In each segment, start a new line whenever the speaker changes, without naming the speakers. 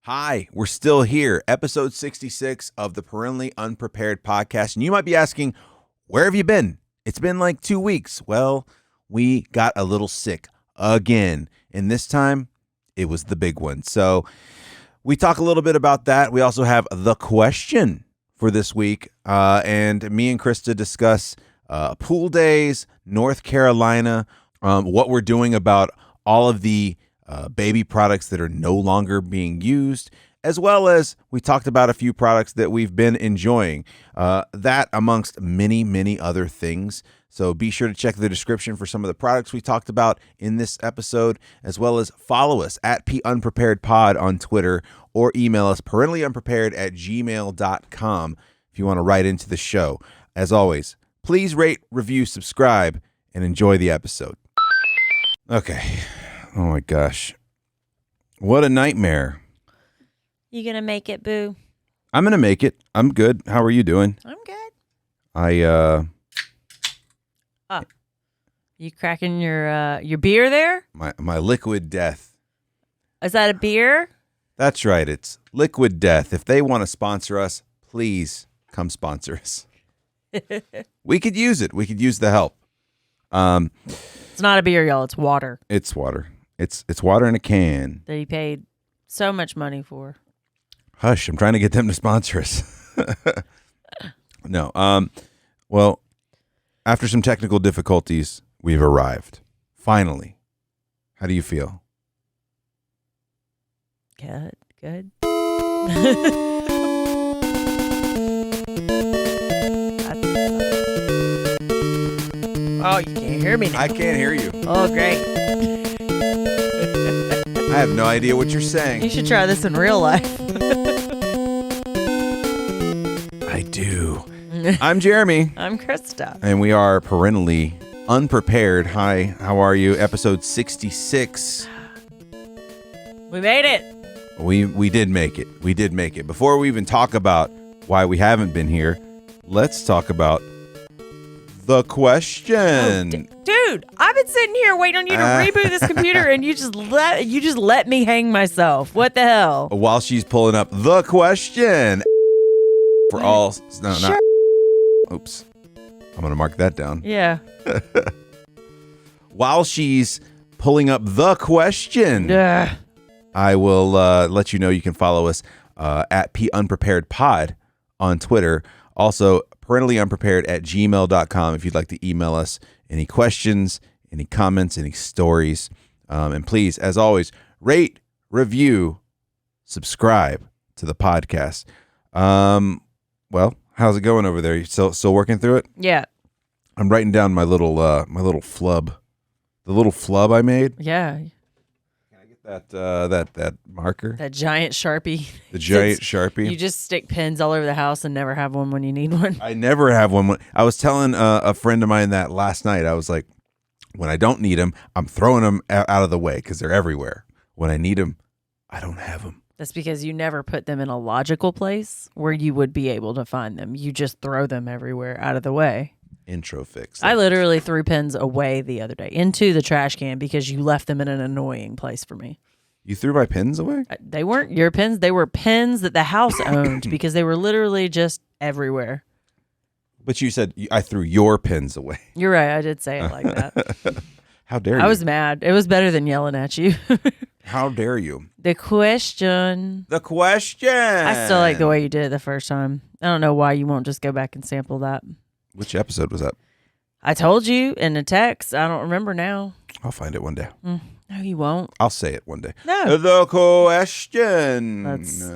Hi, we're still here. Episode 66 of the Parentally Unprepared podcast. And you might be asking, where have you been? It's been like 2 weeks. Well, we got a little sick again. And this time, it was the big one. So we talk a little bit about that. We also have the question for this week. And me and Krista discuss pool days, North Carolina, what we're doing about all of the baby products that are no longer being used, as well as we talked about a few products that we've been enjoying, that amongst many, many other things. So be sure to check the description for some of the products we talked about in this episode, as well as follow us at PUnpreparedPod on Twitter or email us parentallyunprepared@gmail.com if you want to write into the show. As always, please rate, review, subscribe, and enjoy the episode. Okay. Oh my gosh. What a nightmare.
You gonna make it, boo?
I'm gonna make it. I'm good. How are you doing?
I'm good. You cracking your beer there?
My liquid death.
Is that a beer?
That's right. It's Liquid Death. If they want to sponsor us, please come sponsor us. We could use it. We could use the help.
It's not a beer, y'all. It's water.
It's water. It's water in a can.
That he paid so much money for.
Hush, I'm trying to get them to sponsor us. No. Well, after some technical difficulties, we've arrived. Finally. How do you feel?
Good. Oh, you can't hear me now.
I can't hear you.
Oh, great.
I have no idea what you're saying.
You should try this in real life.
I do. I'm Jeremy.
I'm Krista.
And we are Parentally Unprepared. Hi, how are you? Episode 66.
We made it.
We did make it. We did make it. Before we even talk about why we haven't been here, let's talk about the question.
Dude, I've been sitting here waiting on you to reboot this computer, and you just let me hang myself. What the hell?
While she's pulling up the question for all. No,
sure.
not. Oops. I'm gonna mark that down.
Yeah.
While she's pulling up the question, I will let you know you can follow us at PUnpreparedPod on Twitter. Also, parentallyunprepared@gmail.com if you'd like to email us any questions, any comments, any stories. And please, as always, rate, review, subscribe to the podcast. Well, how's it going over there? You still working through it?
Yeah.
I'm writing down my little flub. The little flub I made.
Yeah.
That marker.
That giant Sharpie.
The giant Sharpie.
You just stick pens all over the house and never have one when you need one.
I never have one. I was telling a friend of mine that last night. I was like, when I don't need them, I'm throwing them out of the way because they're everywhere. When I need them, I don't have them.
That's because you never put them in a logical place where you would be able to find them. You just throw them everywhere out of the way.
Intro fix.
I literally threw pens away the other day into the trash can because you left them in an annoying place for me.
You threw my pens away?
They weren't your pens. They were pens that the house owned because they were literally just everywhere.
But you said I threw your pens away.
You're right. I did say it like that.
How dare you?
I was mad. It was better than yelling at you.
How dare you?
The question.
The question.
I still like the way you did it the first time. I don't know why you won't just go back and sample that.
Which episode was that?
I told you in a text. I don't remember now.
I'll find it one day.
No, you won't.
I'll say it one day.
No.
The question.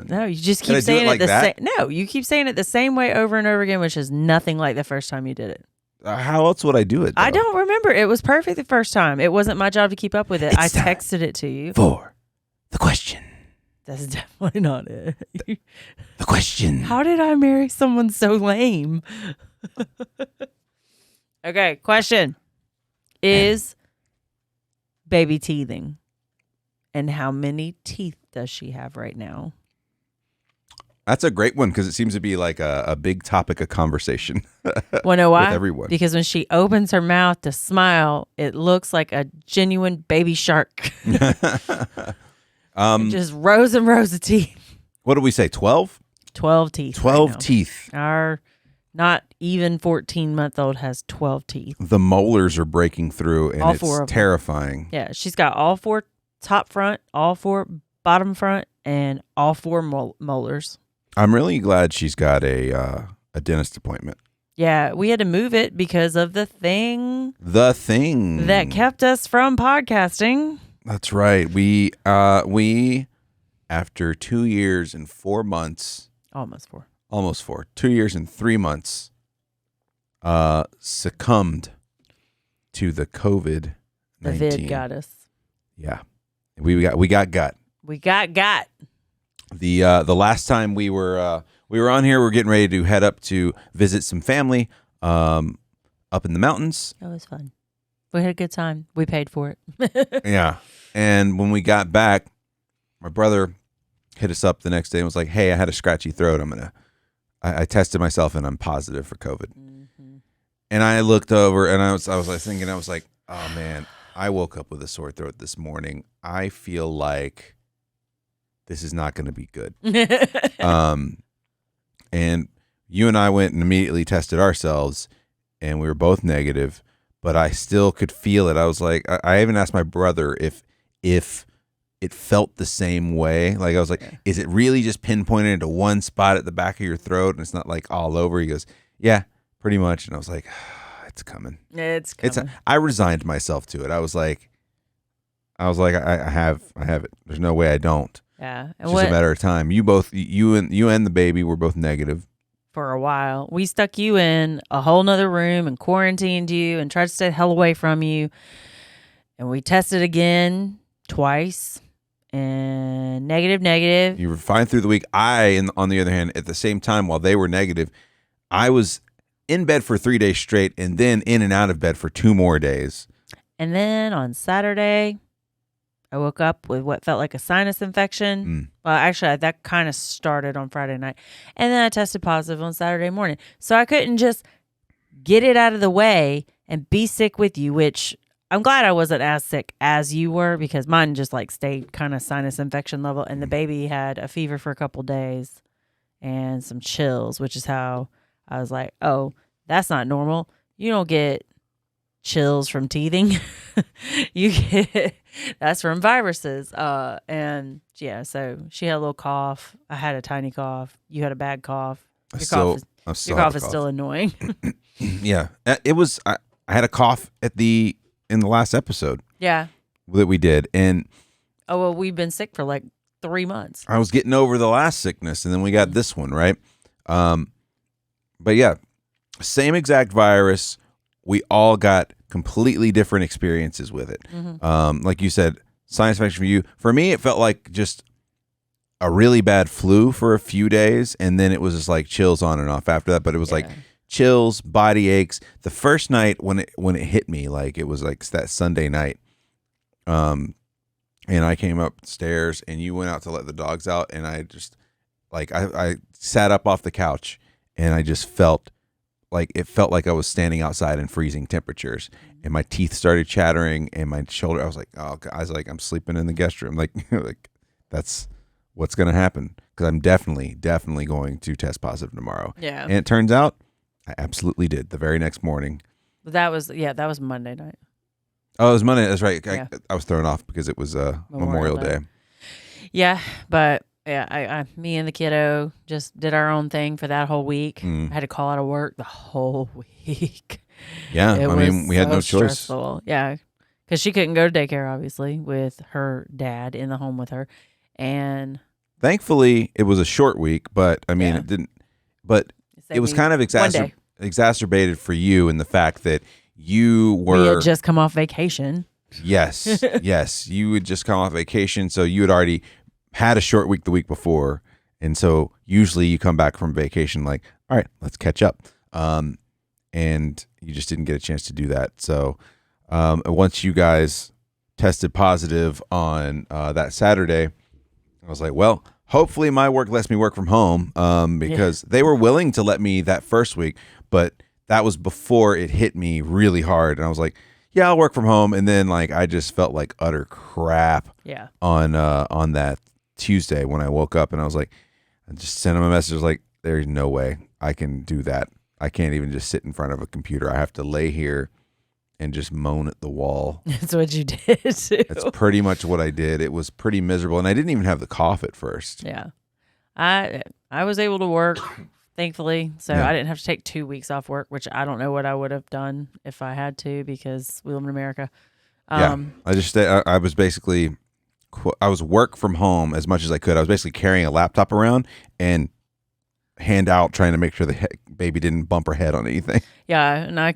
No, you just keep saying it the same. No, you keep saying it the same way over and over again, which is nothing like the first time you did it.
How else would I do it, though?
I don't remember. It was perfect the first time. It wasn't my job to keep up with it. I texted it to you.
For the question.
That's definitely not it.
The question.
How did I marry someone so lame? Okay, question. Is baby teething? And how many teeth does she have right now?
That's a great one because it seems to be like a big topic of conversation.
Well, know why?
With everyone.
Because when she opens her mouth to smile, it looks like a genuine baby shark. Just rows and rows of teeth.
What did we say? 12?
12 teeth.
12
right now.
teeth.
Our not even 14-month-old has 12 teeth.
The molars are breaking through, and
All
it's
four of them.
terrifying.
Yeah, she's got all 4 top front, all 4 bottom front, and all 4 molars.
I'm really glad she's got a dentist appointment.
Yeah, we had to move it because of the thing that kept us from podcasting.
That's right. We after 2 years and 4 months, almost 4, 2 years and 3 months, succumbed to the COVID-19.
The vid got us.
Yeah, we got gut.
We got got.
The last time we were on here, we were getting ready to head up to visit some family up in the mountains.
That was fun. We had a good time. We paid for it.
Yeah. And when we got back, my brother hit us up the next day and was like, "Hey, I had a scratchy throat. I tested myself and I'm positive for COVID."
Mm-hmm.
And I looked over and I was thinking, I was like, "Oh man, I woke up with a sore throat this morning. I feel like this is not going to be good." And you and I went and immediately tested ourselves, and we were both negative, but I still could feel it. I was like, I even asked my brother if it felt the same way. Like, I was like, is it really just pinpointed into one spot at the back of your throat and it's not like all over? He goes, yeah, pretty much. And I was like, it's coming.
It's coming.
I resigned myself to it. I was like, I have it. There's no way I don't.
Yeah.
It's just a matter of time. You and the baby were both negative.
For a while. We stuck you in a whole nother room and quarantined you and tried to stay the hell away from you. And we tested again twice and negative.
You were fine through the week. On the other hand, at the same time, while they were negative, I was in bed for 3 days straight and then in and out of bed for 2 more days.
And then on Saturday, I woke up with what felt like a sinus infection. Well, actually, that kind of started on Friday night. And then I tested positive on Saturday morning. So I couldn't just get it out of the way and be sick with you, which I'm glad I wasn't as sick as you were because mine just like stayed kind of sinus infection level. And the baby had a fever for a couple days and some chills, which is how I was like, oh, that's not normal. You don't get chills from teething. You get that's from viruses. And yeah, so she had a little cough. I had a tiny cough. You had a bad cough. Your cough is still annoying.
Yeah, it was. I had a cough in the last episode.
Yeah,
that we did, and
we've been sick for like 3 months.
I was getting over the last sickness, and then we got this one, right? But yeah, same exact virus. We all got completely different experiences with it. Mm-hmm. Like you said, sinus infection for you. For me, it felt like just a really bad flu for a few days, and then it was just like chills on and off after that. But it was like chills, body aches. The first night when it hit me, like it was like that Sunday night. And I came upstairs, and you went out to let the dogs out, and I just like I sat up off the couch, and I just felt like I was standing outside in freezing temperatures, and my teeth started chattering, and my shoulder. I was like, oh, God. I was like, I'm sleeping in the guest room. Like that's what's gonna happen because I'm definitely going to test positive tomorrow.
Yeah,
and it turns out I absolutely did. The very next morning.
That was Monday night.
Oh, it was Monday. That's right.
Yeah.
I was thrown off because it was Memorial Day.
Yeah, but. Yeah, me and the kiddo just did our own thing for that whole week. I had to call out of work the whole week.
Yeah, we had no choice.
Stressful. Yeah, because she couldn't go to daycare, obviously, with her dad in the home with her. And
thankfully, it was a short week, but it didn't. But it was kind of exacerbated for you in the fact that we
had just come off vacation.
Yes, yes, you had just come off vacation, so you had already had a short week the week before, and so usually you come back from vacation like, all right, let's catch up, and you just didn't get a chance to do that. So once you guys tested positive on that Saturday, I was like, well, hopefully my work lets me work from home, because they were willing to let me that first week, but that was before it hit me really hard, and I was like, yeah, I'll work from home. And then like I just felt like utter crap on that Tuesday when I woke up, and I was like, I just sent him a message like, there's no way I can do that. I can't even just sit in front of a computer. I have to lay here and just moan at the wall.
That's what you did too.
That's pretty much what I did. It was pretty miserable, and I didn't even have the cough at first.
Yeah. I was able to work, thankfully, so I didn't have to take 2 weeks off work, which I don't know what I would have done if I had to, because we live in America.
I was basically, I was work from home as much as I could. I was basically carrying a laptop around and hand out, trying to make sure the baby didn't bump her head on anything.
Yeah, and I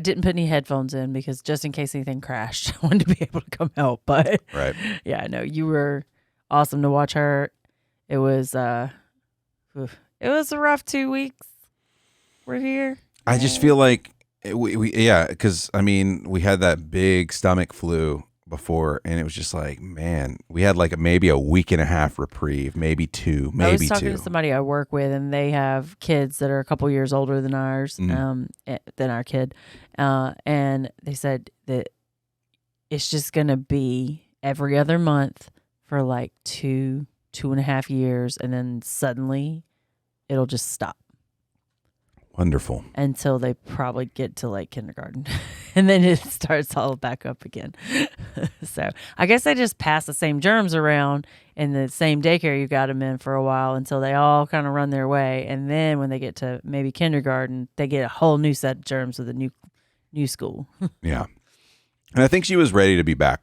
didn't put any headphones in, because just in case anything crashed, I wanted to be able to come help. But
right.
Yeah, no, you were awesome to watch her. It was a rough 2 weeks. We're here.
I just feel like because I mean, we had that big stomach flu before, and it was just like, man, we had like maybe a week and a half reprieve, maybe two, maybe
I was talking
two.
to somebody I work with, and they have kids that are a couple years older than ours, than our kid, and they said that it's just gonna be every other month for like 2.5 years, and then suddenly it'll just stop.
Wonderful.
Until they probably get to like kindergarten. And then it starts all back up again. So I guess they just pass the same germs around in the same daycare you got them in for a while, until they all kind of run their way. And then when they get to maybe kindergarten, they get a whole new set of germs with a new school.
Yeah. And I think she was ready to be back.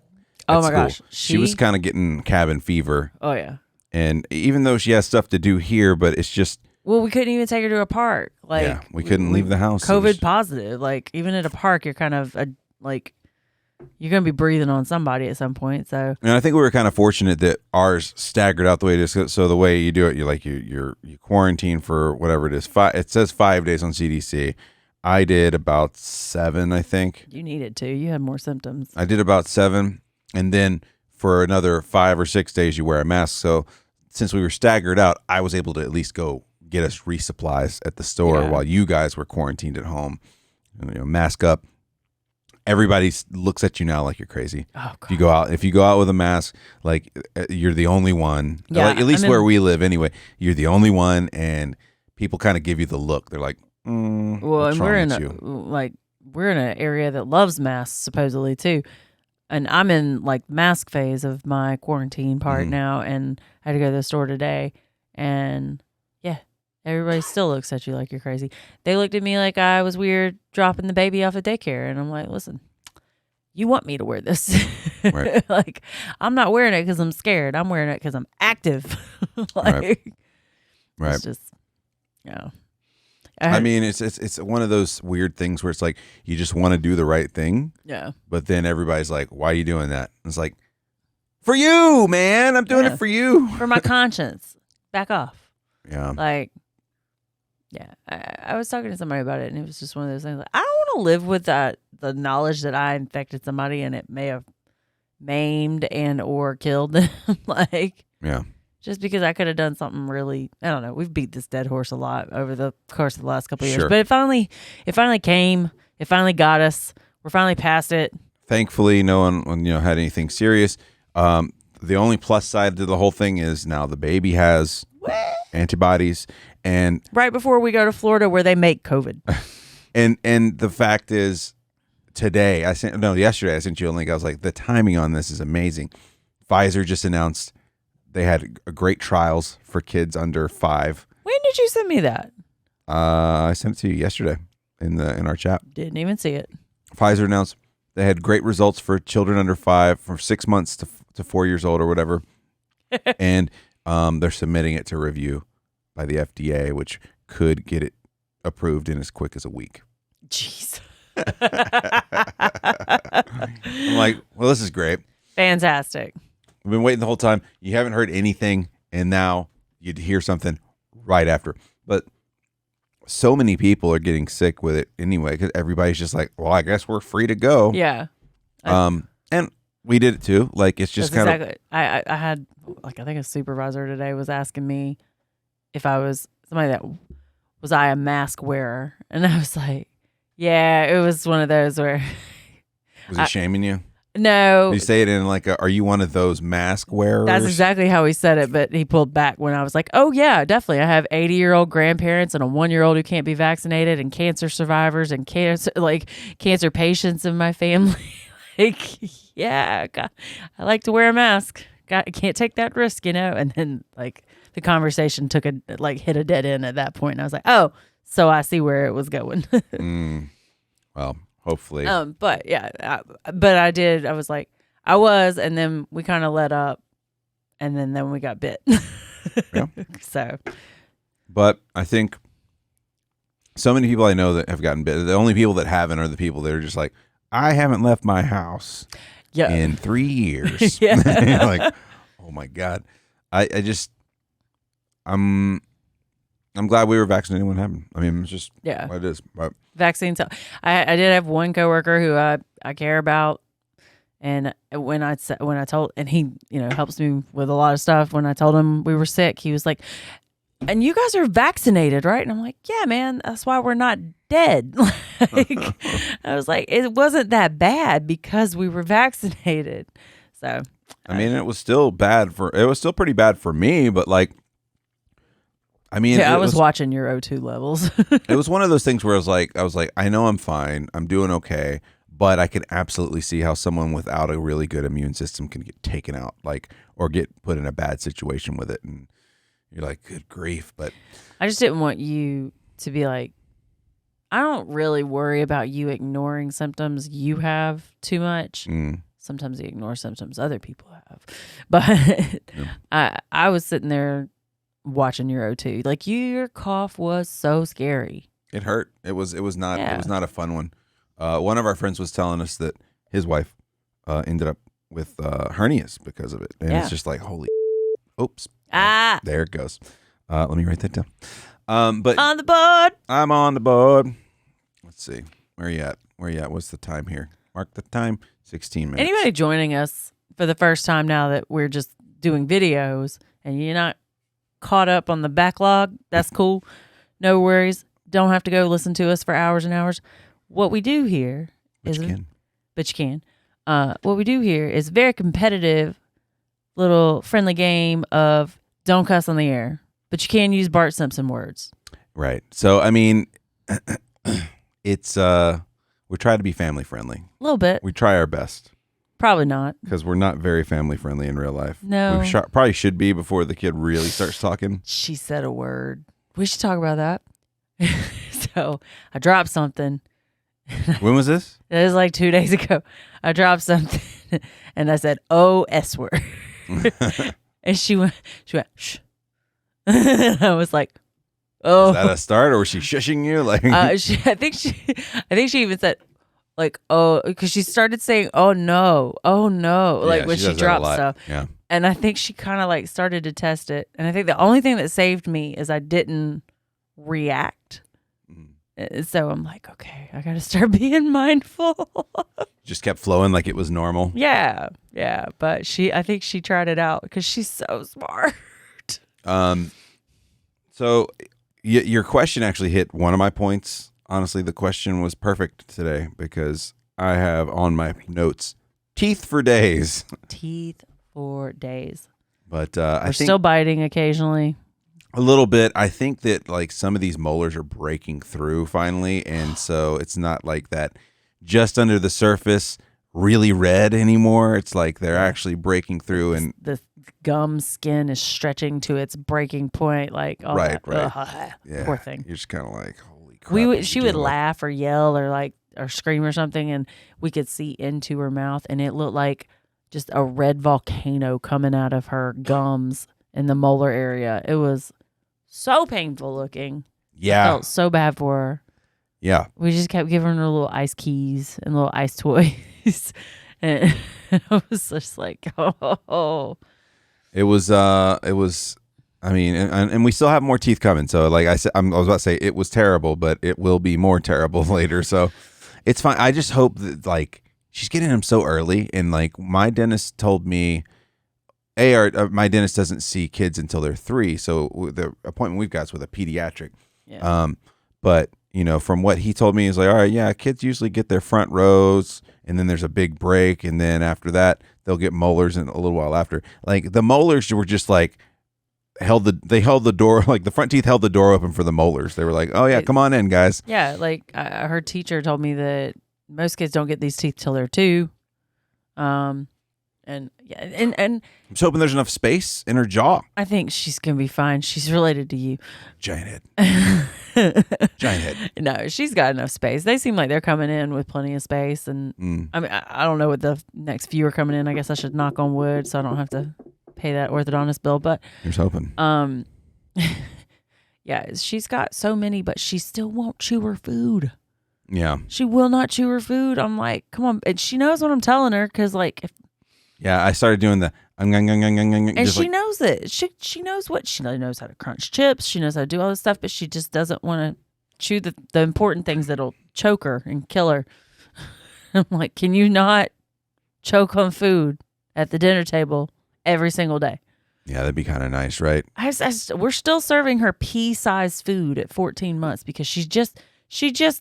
Oh my gosh.
She was kind of getting cabin fever.
Oh yeah.
And even though she has stuff to do here, but it's just,
well, we couldn't even take her to a park. Like,
we couldn't leave the house.
COVID positive. Like, even at a park, you're kind of you're going to be breathing on somebody at some point. So,
and I think we were kind of fortunate that ours staggered out the way it is. So the way you do it, you quarantine for whatever it is. It says 5 days on CDC. I did about 7, I think.
You needed to. You had more symptoms.
I did about 7, and then for another 5 or 6 days, you wear a mask. So since we were staggered out, I was able to at least go get us resupplies at the store while you guys were quarantined at home. Mask up. Everybody looks at you now like you're crazy.
Oh, God.
If you go out with a mask, like you're the only one.
Yeah,
like, at least where we live anyway, you're the only one, and people kind of give you the look. They're like,
well, and we're in an area that loves masks supposedly too. And I'm in like mask phase of my quarantine part now, and I had to go to the store today, and everybody still looks at you like you're crazy. They looked at me like I was weird dropping the baby off at daycare. And I'm like, listen, you want me to wear this.
Right.
Like, I'm not wearing it because I'm scared. I'm wearing it because I'm active.
Right.
It's just,
I mean, it's one of those weird things where it's like, you just want to do the right thing.
Yeah.
But then everybody's like, why are you doing that? And it's like, for you, man. I'm doing it for you.
For my conscience. Back off.
Yeah.
Like, I was talking to somebody about it, and it was just one of those things. Like, I don't want to live with the knowledge that I infected somebody and it may have maimed and or killed them. Like, just because I could have done something really, I don't know. We've beat this dead horse a lot over the course of the last couple of years, but it finally came. It finally got us. We're finally past it.
Thankfully, no one had anything serious. The only plus side to the whole thing is now the baby has antibodies. And
right before we go to Florida, where they make COVID.
and the fact is, yesterday I sent you a link. I was like, the timing on this is amazing. Pfizer just announced they had great trials for kids under 5.
When did you send me that?
I sent it to you yesterday in our chat.
Didn't even see it.
Pfizer announced they had great results for children under 5 from 6 months to 4 years old or whatever, and they're submitting it to review by the FDA, which could get it approved in as quick as a week.
Jeez.
I'm like, well, this is great.
Fantastic.
We've been waiting the whole time. You haven't heard anything, and now you'd hear something right after. But so many people are getting sick with it anyway, because everybody's just like, well, I guess we're free to go.
Yeah.
And we did it too. Like, it's just kind of.
I had, I think a supervisor today was asking me if I was I a mask wearer? And I was like, yeah, it was one of those where.
Was he shaming you?
No.
You say it in like, are you one of those mask wearers?
That's exactly how he said it, but he pulled back when I was like, oh, yeah, definitely. I have 80-year-old grandparents and a 1-year-old who can't be vaccinated and cancer survivors and cancer patients in my family. Yeah, God, I like to wear a mask. Can't take that risk, And then the conversation hit a dead end at that point. And I was like, oh, so I see where it was going.
Well, hopefully.
But yeah, but I did. I was like, and then we kind of let up, and then we got bit.
Yeah.
So.
But I think so many people I know that have gotten bit. The only people that haven't are the people that are just like, I haven't left my house in 3 years. Like, oh my God. I'm glad we were vaccinated when it happened. I mean, it's just what it is. But
vaccines. I did have one coworker who I care about, and when I told, and he helps me with a lot of stuff. When I told him we were sick, he was like, "And you guys are vaccinated, right?" And I'm like, "Yeah, man. That's why we're not dead." I was like, "It wasn't that bad because we were vaccinated." So
I mean, it was still pretty bad for me, but I mean,
I was watching your O2 levels.
It was one of those things where I was like, I know I'm fine, I'm doing okay, but I can absolutely see how someone without a really good immune system can get taken out, or get put in a bad situation with it, and you're like, good grief. But
I just didn't want you to be like, I don't really worry about you ignoring symptoms you have too much. Sometimes you ignore symptoms other people have, but I was sitting there watching your O2. Your cough was so scary.
It hurt. It was not a fun one. One of our friends was telling us that his wife ended up with hernias because of it, and it's just like, holy oops. There it goes. Let me write that down. But
on the board.
I'm on the board. Let's see. Where are you at? What's the time here? Mark the time. 16 minutes.
Anybody joining us for the first time now that we're just doing videos and you're not caught up on the backlog, that's cool. No worries. Don't have to go listen to us for hours and hours. What we do here
But you
can. What we do here is very competitive little friendly game of don't cuss on the air, but you can use Bart Simpson words.
Right. So, I mean, it's we try to be family friendly.
A little bit.
We try our best.
Probably not.
Because we're not very family friendly in real life.
No.
We probably should be before the kid really starts talking.
She said a word. We should talk about that. So I dropped something.
When was this?
It was like 2 days ago. I dropped something and I said, "Oh, S word." And she went, shh. I was like, "Oh."
Is that a start, or was she shushing you?
I think she even said, "Oh," because she started saying, "Oh no, oh no," when she dropped stuff.
Yeah.
And I think she kind of started to test it. And I think the only thing that saved me is I didn't react. So I'm like, okay, I got to start being mindful.
Just kept flowing like it was normal.
Yeah. But I think she tried it out because she's so smart.
So your question actually hit one of my points. Honestly, the question was perfect today because I have on my notes, teeth for days.
Teeth for days.
But
I think
still
biting occasionally.
A little bit. I think that some of these molars are breaking through finally, and so it's not like that just under the surface really red anymore. It's like they're actually breaking through, and
the gum skin is stretching to its breaking point.
Right. Yeah.
Poor thing.
You're just kind of like, holy crap.
She would laugh or yell or scream or something, and we could see into her mouth, and it looked like just a red volcano coming out of her gums in the molar area. It was so painful looking.
Yeah.
I felt so bad for her.
Yeah.
We just kept giving her little ice keys and little ice toys. And I was just like, oh.
It was, I mean, and we still have more teeth coming. So like I said, I was about to say it was terrible, but it will be more terrible later. So it's fine. I just hope that she's getting them so early. And my dentist told me, my dentist doesn't see kids until they're 3. So the appointment we've got is with a pediatric.
Yeah.
But from what he told me, he's like, all right, yeah, kids usually get their front rows, and then there's a big break, and then after that, they'll get molars in a little while after. Like the molars were just like held the door, like the front teeth held the door open for the molars. They were like, oh yeah, come on in, guys.
Yeah, like her teacher told me that most kids don't get these teeth till they're 2. And
I'm just hoping there's enough space in her jaw.
I think she's gonna be fine. She's related to you.
Giant head. Giant head.
No, she's got enough space. They seem like they're coming in with plenty of space. And I mean, I don't know what the next few are coming in. I guess I should knock on wood so I don't have to pay that orthodontist bill. But
here's hoping.
Yeah, she's got so many, but she still won't chew her food.
Yeah,
she will not chew her food. I'm like, come on, and she knows what I'm telling her because like if.
Yeah, I started doing the
and she knows it. She knows what she knows how to crunch chips. She knows how to do all this stuff, but she just doesn't want to chew the important things that'll choke her and kill her. I'm like, can you not choke on food at the dinner table every single day?
Yeah, that'd be kind of nice, right?
We're still serving her pea-sized food at 14 months because she just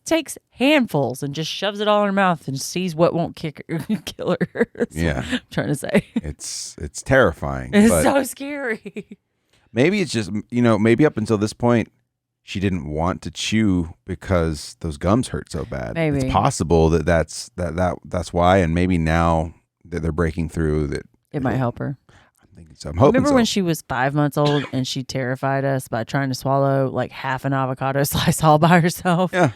takes handfuls and just shoves it all in her mouth and sees what won't kill her.
Yeah.
I'm trying to say.
It's terrifying.
It's so scary.
Maybe it's just, maybe up until this point, she didn't want to chew because those gums hurt so bad.
Maybe.
It's possible that's why, and maybe now that they're breaking through that.
It might help her.
So I'm hoping.
Remember when she was 5 months old and she terrified us by trying to swallow like half an avocado slice all by herself?
Yeah.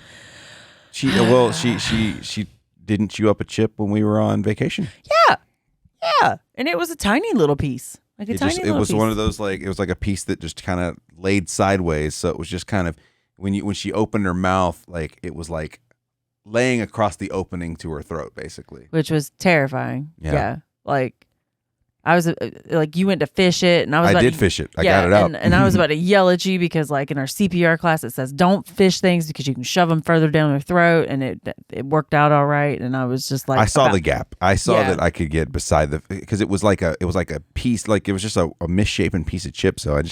She didn't chew up a chip when we were on vacation.
Yeah, and it was a tiny little piece, like a tiny little piece.
It was one of those it was like a piece that just kind of laid sideways, so it was just kind of when she opened her mouth, like it was like laying across the opening to her throat, basically,
which was terrifying.
Yeah.
Like. I was like, you went to fish it, and I did
fish it. I got it out,
and I was about to yell at you because, like, in our CPR class, it says don't fish things because you can shove them further down their throat, and it worked out all right. And I was just like,
I saw the gap. I saw that I could get beside because it was like a piece, like it was just a misshapen piece of chip. So I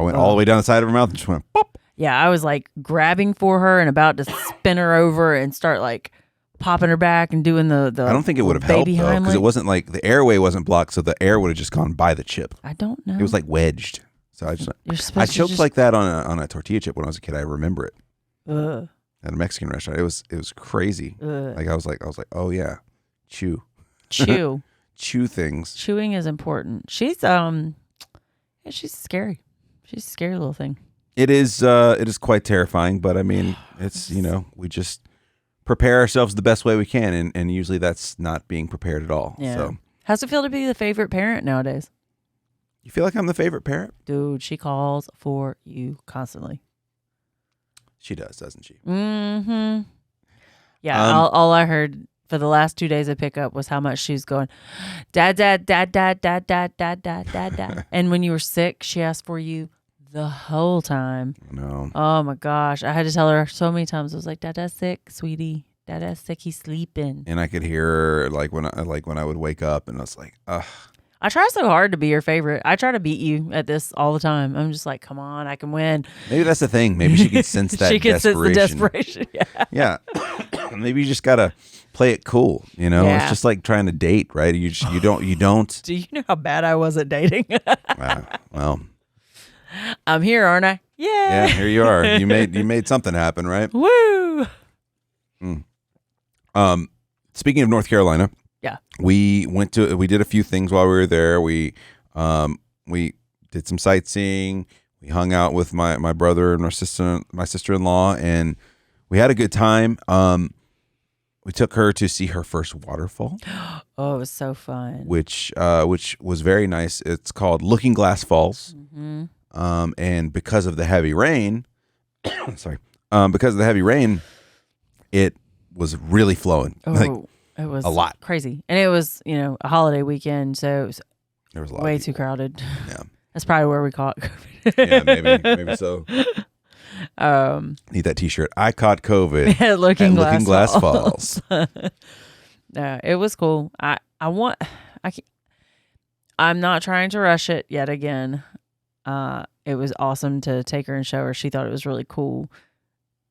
went all the way down the side of her mouth and just went pop.
Yeah, I was like grabbing for her and about to spin her over and start like. Popping her back and doing the
I don't think it would have helped though because it wasn't like the airway wasn't blocked, so the air would have just gone by the chip.
I don't know.
It was like wedged, so I choked like that on a tortilla chip when I was a kid. I remember it at a Mexican restaurant. It was crazy. Like I was like, oh yeah, chew things.
Chewing is important. She's she's scary. She's a scary little thing.
It is quite terrifying, but I mean, it's we just. Prepare ourselves the best way we can, and usually that's not being prepared at all.
Yeah.
So,
how's it feel to be the favorite parent nowadays?
You feel like I'm the favorite parent?
Dude, she calls for you constantly.
She does, doesn't she?
Mm-hmm. Yeah, all I heard for the last 2 days of pickup was how much she's going, dad, dad, dad, dad, dad, dad, dad, dad, dad, dad. And when you were sick, she asked for you the whole time.
No.
Oh my gosh. I had to tell her so many times. I was like, Dada's sick, sweetie. Dada's sick. He's sleeping.
And I could hear her when I would wake up and I was like, ugh.
I try so hard to be your favorite. I try to beat you at this all the time. I'm just like, come on, I can win.
Maybe that's the thing. Maybe she could sense that
she can sense the desperation.
Yeah. Maybe you just gotta play it cool. It's just like trying to date, right? You don't.
Do you know how bad I was at dating?
Well.
I'm here, aren't I?
Yeah, here you are. You made something happen, right?
Woo!
Speaking of North Carolina,
yeah,
we did a few things while we were there. We did some sightseeing. We hung out with my brother and my sister-in-law, and we had a good time. We took her to see her first waterfall.
Oh, it was so fun.
Which was very nice. It's called Looking Glass Falls.
Mm-hmm.
And because of the heavy rain, it was really flowing.
Oh, it was
a lot,
crazy, and it was a holiday weekend, so
there was a lot
way too crowded.
Yeah,
that's probably where we caught COVID.
Yeah, maybe so. Need that T-shirt. I caught COVID
at Looking Glass
Falls.
It was cool. I'm not trying to rush it yet again. It was awesome to take her and show her. She thought it was really cool.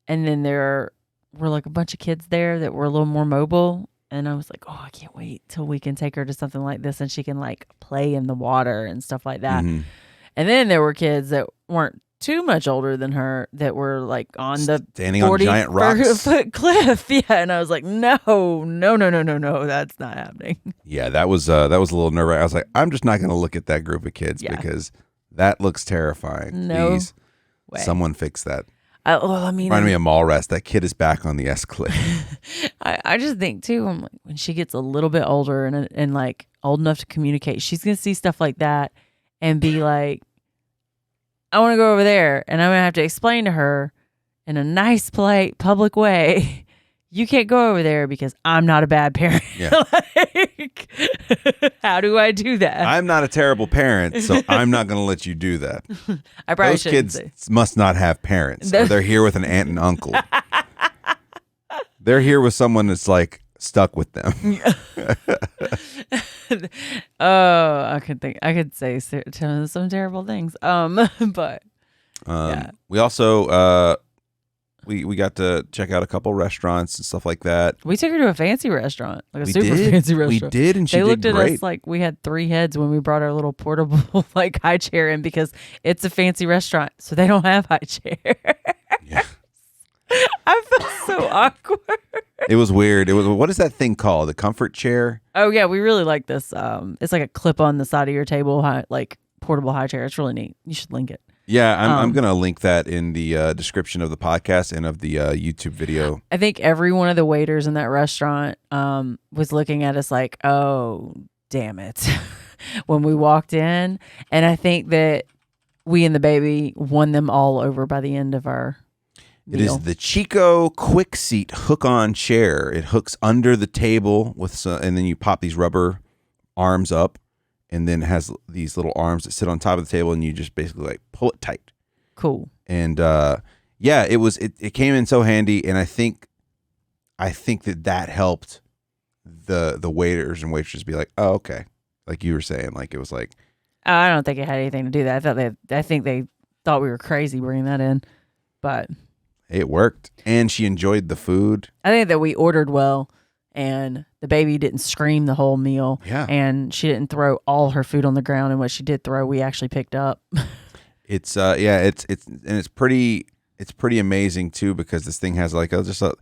And then there were like a bunch of kids there that were a little more mobile. And I was like, oh, I can't wait till we can take her to something like this and she can like play in the water and stuff like that.
Mm-hmm.
And then there were kids that weren't too much older than her that were like on the
standing on giant rocks,
foot cliff. Yeah. And I was like, no, that's not happening.
Yeah, that was a little nerve-wracking. I was like, I'm just not going to look at that group of kids because that looks terrifying.
No
Please,
way.
Someone fix that.
Remind
me of mall rest. That kid is back on the escalator.
I just think too, I'm like, when she gets a little bit older and like old enough to communicate, she's gonna see stuff like that and be like, I want to go over there, and I'm gonna have to explain to her in a nice, polite, public way, you can't go over there because I'm not a bad parent.
Yeah.
Like, how do I do that?
I'm not a terrible parent, so I'm not going to let you do that.
I probably
Those kids must not have parents. Or they're here with an aunt and uncle. They're here with someone that's like stuck with them.
Oh, I could say some terrible things. But yeah.
We also we got to check out a couple restaurants and stuff like that.
We took her to a fancy restaurant, like a super fancy restaurant.
We did, and she
looked
did
at
great.
us like we had 3 heads when we brought our little portable like high chair in because it's a fancy restaurant, so they don't have high chair.
Yeah.
I felt so awkward.
It was weird. It was, what is that thing called? The comfort chair?
Oh yeah, we really like this. It's like a clip on the side of your table, like portable high chair. It's really neat. You should link it.
Yeah, I'm going to link that in the description of the podcast and of the YouTube video.
I think every one of the waiters in that restaurant was looking at us like, oh, damn it, when we walked in. And I think that we and the baby won them all over by the end of our meal.
It is the Chico Quick Seat hook-on chair. It hooks under the table with some, and then you pop these rubber arms up. And then it has these little arms that sit on top of the table, and you just basically like pull it tight.
Cool.
And yeah, it came in so handy, and I think that helped the waiters and waitresses be like, oh, okay, like you were saying, like it was like.
I don't think it had anything to do with that. I think they thought we were crazy bringing that in, but
it worked, and she enjoyed the food.
I think that we ordered well. And the baby didn't scream the whole meal.
Yeah.
And she didn't throw all her food on the ground. And what she did throw, we actually picked up.
It's pretty amazing too, because this thing has like the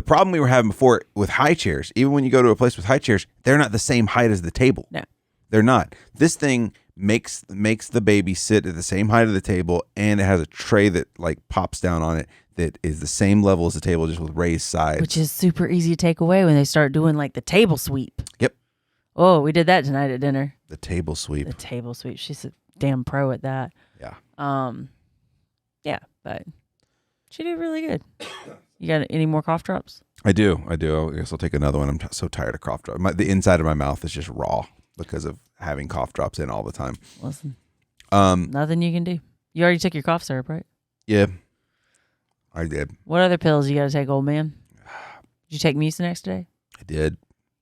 problem we were having before with high chairs. Even when you go to a place with high chairs, they're not the same height as the table.
No,
they're not. This thing makes the baby sit at the same height of the table, and it has a tray that like pops down on it. That is the same level as the table, just with raised sides.
Which is super easy to take away when they start doing like the table sweep.
Yep.
Oh, we did that tonight at dinner.
The table sweep.
The table sweep. She's a damn pro at that.
Yeah.
Yeah, but she did really good. You got any more cough drops?
I do. I guess I'll take another one. I'm so tired of cough drops. The inside of my mouth is just raw because of having cough drops in all the time.
Listen, nothing you can do. You already took your cough syrup, right?
Yeah. I did.
What other pills you got to take, old man? Did you take Mucinex today?
I did.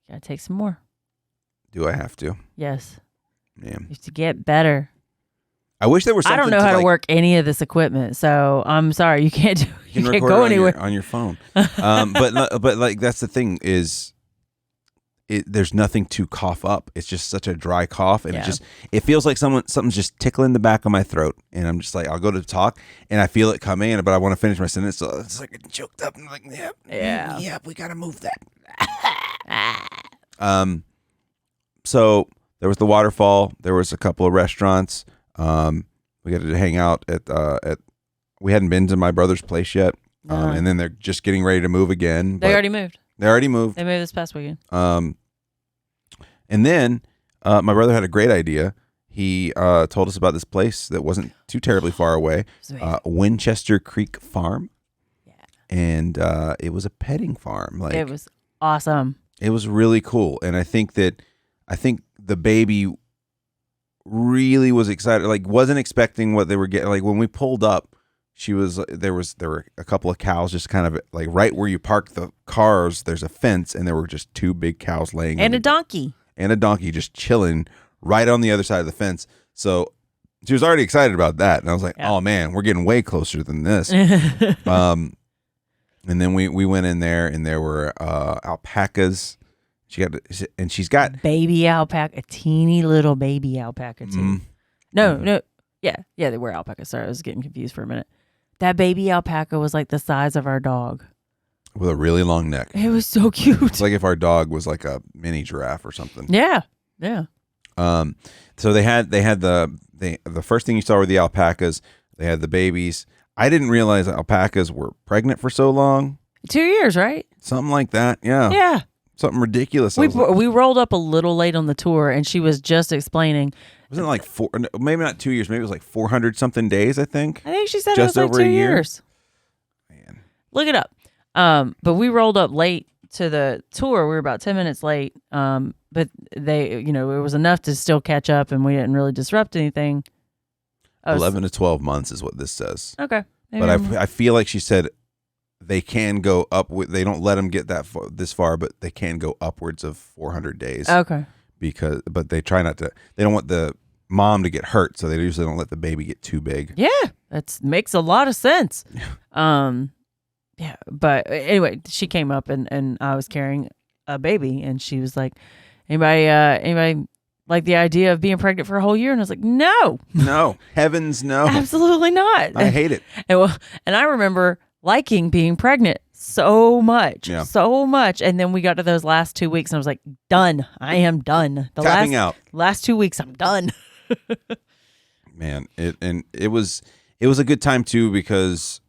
You got to take some more.
Do I have to?
Yes.
Yeah.
You have to get better.
I wish there was something.
I don't know how to work any of this equipment, so I'm sorry. You can't do. You can't go anywhere
on your phone. But like that's the thing is, there's nothing to cough up. It's just such a dry cough, and it feels like something's just tickling the back of my throat, and I'm just like, I'll go to talk, and I feel it coming, but I want to finish my sentence, so it's like choked up, and I'm like, yep, we gotta move that. So there was the waterfall. There was a couple of restaurants. We got to hang out at. We hadn't been to my brother's place yet, and then they're just getting ready to move again.
They already moved.
They already moved.
They moved this past weekend.
And then my brother had a great idea. He told us about this place that wasn't too terribly far away, Winchester Creek Farm. Yeah. And it was a petting farm. Like,
it was awesome.
It was really cool. And I think the baby really was excited, like wasn't expecting what they were getting. Like when we pulled up, there were a couple of cows just kind of like right where you park the cars, there's a fence, and there were just 2 big cows laying.
And a donkey.
And a donkey just chilling right on the other side of the fence. So she was already excited about that. And I was like, oh man, we're getting way closer than this. And then we went in there, and there were alpacas. She's got
baby alpaca, a teeny little baby alpaca too. No, yeah, they were alpacas. Sorry, I was getting confused for a minute. That baby alpaca was like the size of our dog
with a really long neck.
It was so cute.
It's like if our dog was like a mini giraffe or something.
Yeah.
So they had the first thing you saw were the alpacas. They had the babies. I didn't realize alpacas were pregnant for so long.
2 years, right?
Something like that. Yeah.
Yeah.
Something ridiculous.
We rolled up a little late on the tour, and she was just explaining.
Wasn't it like maybe not 2 years, maybe it was like 400 something days, I think.
I think she said
just
it was like
over
2
a year.
years.
Man.
Look it up. But we rolled up late to the tour. We were about 10 minutes late. But it was enough to still catch up, and we didn't really disrupt anything.
11 to 12 months is what this says.
Okay.
But I feel like she said they can go up. They don't let them get this far, but they can go upwards of 400 days.
Okay.
But they try not to. They don't want the mom to get hurt, so they usually don't let the baby get too big.
Yeah, that makes a lot of sense. Yeah, but anyway, she came up and I was carrying a baby, and she was like, "Anybody like the idea of being pregnant for a whole year?" And I was like, "No,
heavens, no,
absolutely not.
I hate it."
And I remember liking being pregnant so much, and then we got to those last 2 weeks, and I was like, "Done. I am done."
Tapping out.
Last 2 weeks, I'm done.
Man, it was a good time too, because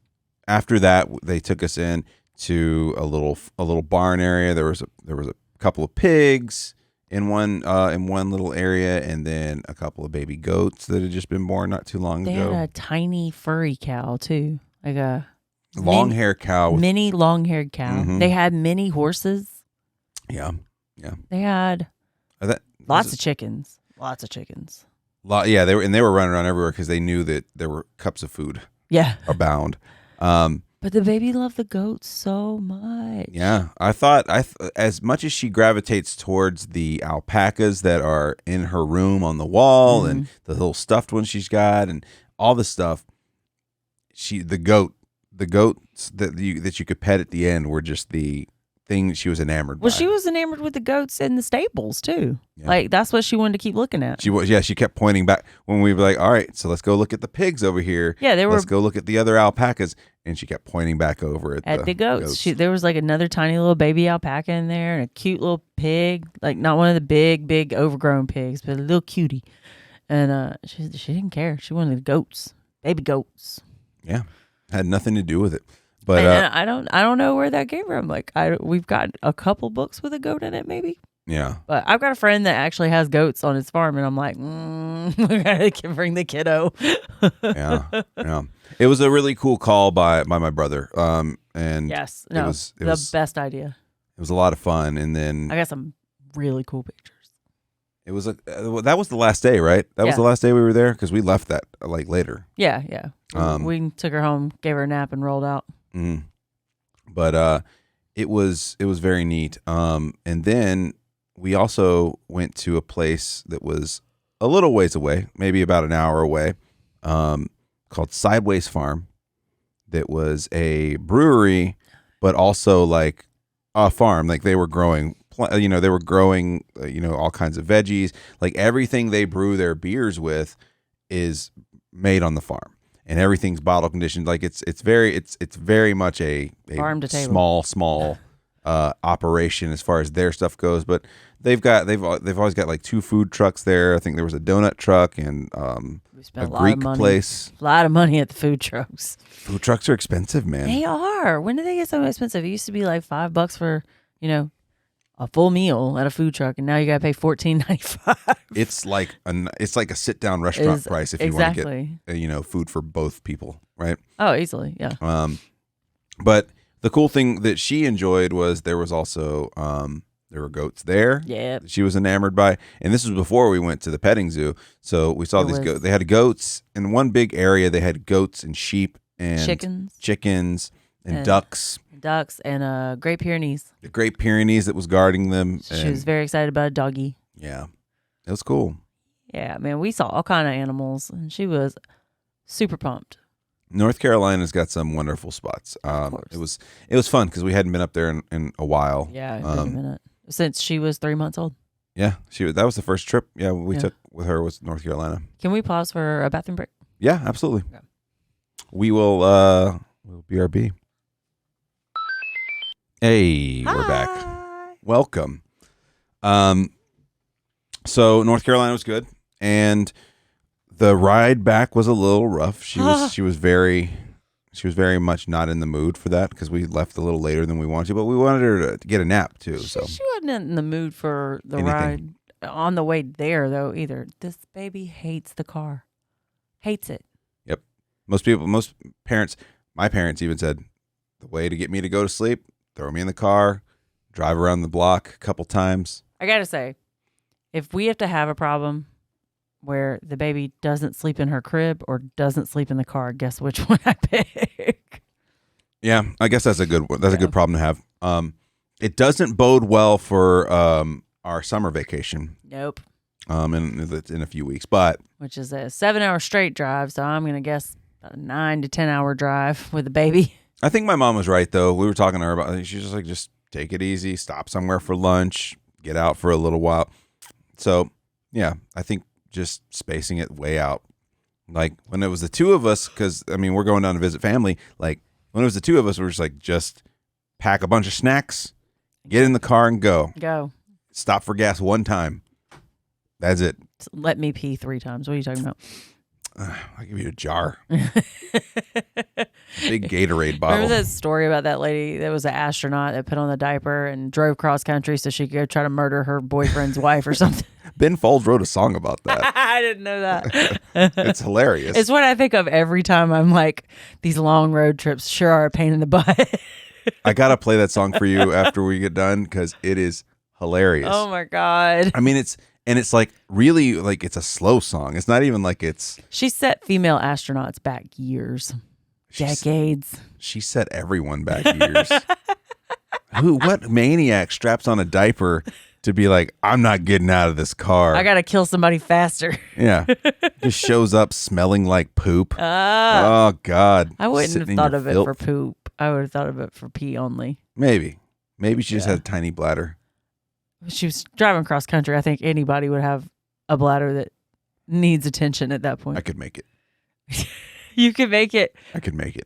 after that they took us in to a little barn area. There was a couple of pigs in one little area, and then a couple of baby goats that had just been born not too long ago.
They had a tiny furry cow too, like a
long-haired cow.
Mini long-haired cow.
Mm-hmm.
They had mini horses.
Yeah.
They had lots of chickens. Lots of chickens.
Yeah, they were running around everywhere because they knew that there were cups of food.
Yeah.
Abound.
But the baby loved the goats so much.
Yeah, I thought as much as she gravitates towards the alpacas that are in her room on the wall, and the little stuffed ones she's got and all the stuff, the goats that you could pet at the end were just the thing she was enamored by.
Well, she was enamored with the goats in the stables too.
Yeah.
Like that's what she wanted to keep looking at.
She kept pointing back when we were like, all right, so let's go look at the pigs over here.
Yeah,
let's go look at the other alpacas. And she kept pointing back over at
the goats. There was like another tiny little baby alpaca in there, and a cute little pig, like not one of the big overgrown pigs, but a little cutie. And she didn't care. She wanted the goats, baby goats.
Yeah, had nothing to do with it. But
I don't know where that came from. Like we've got a couple books with a goat in it, maybe.
Yeah.
But I've got a friend that actually has goats on his farm, and I'm like, I can bring the kiddo.
Yeah. It was a really cool call by my brother. And
yes,
it was
the best idea.
It was a lot of fun, and then
I got some really cool pictures.
It was that was the last day, right? That was the last day we were there, because we left that like later.
Yeah. We took her home, gave her a nap, and rolled out.
Mm-hmm. But it was very neat. And then we also went to a place that was a little ways away, maybe about an hour away, called Sideways Farm. That was a brewery, but also like a farm. Like they were growing, all kinds of veggies. Like everything they brew their beers with is made on the farm, and everything's bottle conditioned. Like it's very much a
farm to table.
small operation as far as their stuff goes. But they've always got like 2 food trucks there. I think there was a donut truck and a Greek place.
A lot of money at the food trucks.
Food trucks are expensive, man.
They are. When did they get so expensive? It used to be like $5 for a full meal at a food truck, and now you gotta pay $14.95.
It's like a sit down restaurant price if you want to get food for both people, right?
Oh, easily, yeah.
But the cool thing that she enjoyed was there was also there were goats there.
Yeah,
she was enamored by, and this was before we went to the petting zoo. So we saw these goats. They had goats in one big area. They had goats and sheep and chickens and ducks.
Ducks and Great Pyrenees.
The Great Pyrenees that was guarding them.
She was very excited about a doggy.
Yeah, it was cool.
Yeah, man, we saw all kind of animals, and she was super pumped.
North Carolina's got some wonderful spots. It was fun because we hadn't been up there in a while.
Yeah, it's been a minute since she was 3 months old.
Yeah, that was the first trip. Yeah, we took with her was North Carolina.
Can we pause for a bathroom break?
Yeah, absolutely. Yeah. We will. We'll BRB. Hey,
Hi.
We're back. Welcome. So North Carolina was good, and the ride back was a little rough. She was very much not in the mood for that because we left a little later than we wanted to, but we wanted her to get a nap too. So
she wasn't in the mood for the ride on the way there though either. This baby hates the car, hates it.
Yep. Most parents, my parents even said, the way to get me to go to sleep, throw me in the car, drive around the block a couple times.
I gotta say, if we have to have a problem where the baby doesn't sleep in her crib or doesn't sleep in the car, guess which one I pick?
Yeah, I guess that's a good one. That's a good problem to have. It doesn't bode well for our summer vacation.
Nope.
In a few weeks, but
which is a 7-hour straight drive, so I'm gonna guess a 9 to 10 hour drive with the baby.
I think my mom was right though. We were talking to her about it. She's just like, just take it easy, stop somewhere for lunch, get out for a little while. So yeah, I think just spacing it way out. Like when it was the two of us, because I mean we're going down to visit family. Like when it was the two of us, we were just like, just pack a bunch of snacks, get in the car and go.
Go.
Stop for gas one time. That's it.
Let me pee 3 times. What are you talking about?
I'll give you a jar. Big Gatorade bottle.
Remember that story about that lady that was an astronaut that put on the diaper and drove cross country so she could go try to murder her boyfriend's wife or something?
Ben Folds wrote a song about that.
I didn't know that.
It's hilarious.
It's what I think of every time I'm like, these long road trips sure are a pain in the butt.
I got to play that song for you after we get done because it is hilarious.
Oh my God.
I mean, it's like really like it's a slow song. It's not even like it's.
She set female astronauts back years, decades.
She set everyone back years. What maniac straps on a diaper to be like, I'm not getting out of this car.
I got to kill somebody faster.
Yeah. Just shows up smelling like poop. Oh, God.
I wouldn't have thought of it for poop. I would have thought of it for pee only.
Maybe she just had a tiny bladder.
She was driving cross country. I think anybody would have a bladder that needs attention at that point.
I could make it.
You could make it.
I could make it.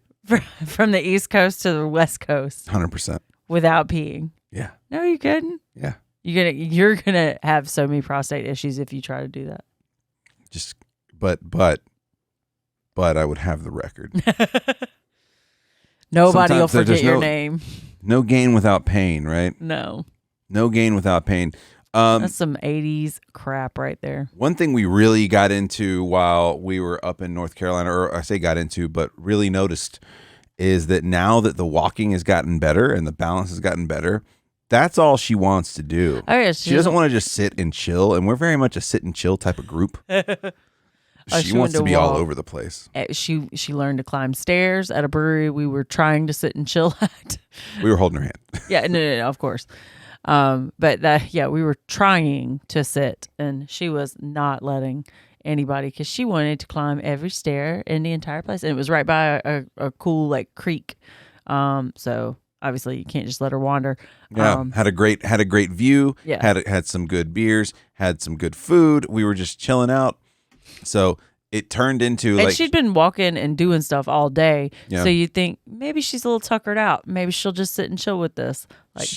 From the East Coast to the West Coast.
100%.
Without peeing.
Yeah.
No, you couldn't.
Yeah.
You're gonna have so many prostate issues if you try to do that.
Just but I would have the record.
Nobody will forget your name.
No gain without pain, right?
No
gain without pain.
That's some 80s crap right there.
One thing we really got into while we were up in North Carolina, or I say got into, but really noticed, is that now that the walking has gotten better and the balance has gotten better, that's all she wants to do.
Oh, yeah,
she doesn't want to just sit and chill, and we're very much a sit and chill type of group. She wants to be all over the place.
She learned to climb stairs at a brewery we were trying to sit and chill at.
We were holding her hand.
Yeah, no, of course. But we were trying to sit, and she was not letting anybody because she wanted to climb every stair in the entire place, and it was right by a cool like creek. So obviously you can't just let her wander.
Yeah, had a great view.
Yeah,
had some good beers, had some good food. We were just chilling out. So it turned into
and she'd been walking and doing stuff all day. Yeah. So you think maybe she's a little tuckered out. Maybe she'll just sit and chill with this. Like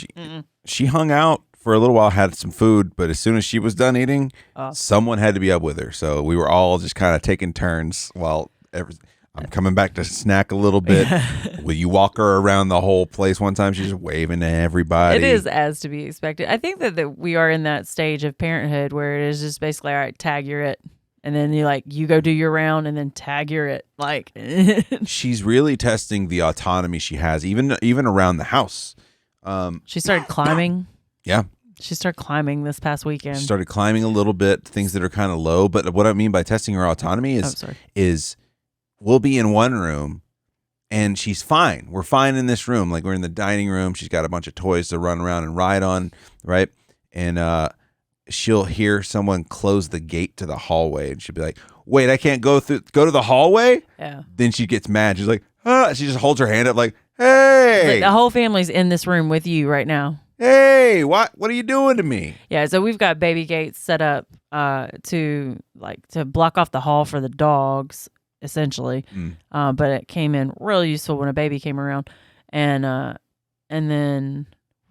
she hung out for a little while, had some food, but as soon as she was done eating, someone had to be up with her. So we were all just kind of taking turns while I'm coming back to snack a little bit. Will you walk her around the whole place? One time she's just waving to everybody.
It is as to be expected. I think that we are in that stage of parenthood where it is just basically, all right, tag, you're it. And then you go do your round and then tag, you're it. Like
she's really testing the autonomy she has, even around the house.
She started climbing.
Yeah.
She started climbing this past weekend.
She started climbing a little bit, things that are kind of low. But what I mean by testing her autonomy is we'll be in one room and she's fine. We're fine in this room. Like we're in the dining room. She's got a bunch of toys to run around and ride on, right? And she'll hear someone close the gate to the hallway and she'll be like, wait, I can't go to the hallway.
Yeah.
Then she gets mad. She's like, she just holds her hand up like, hey,
Like the whole family's in this room with you right now.
Hey, what are you doing to me?
Yeah, so we've got baby gates set up to block off the hall for the dogs, essentially. But it came in real useful when a baby came around, and then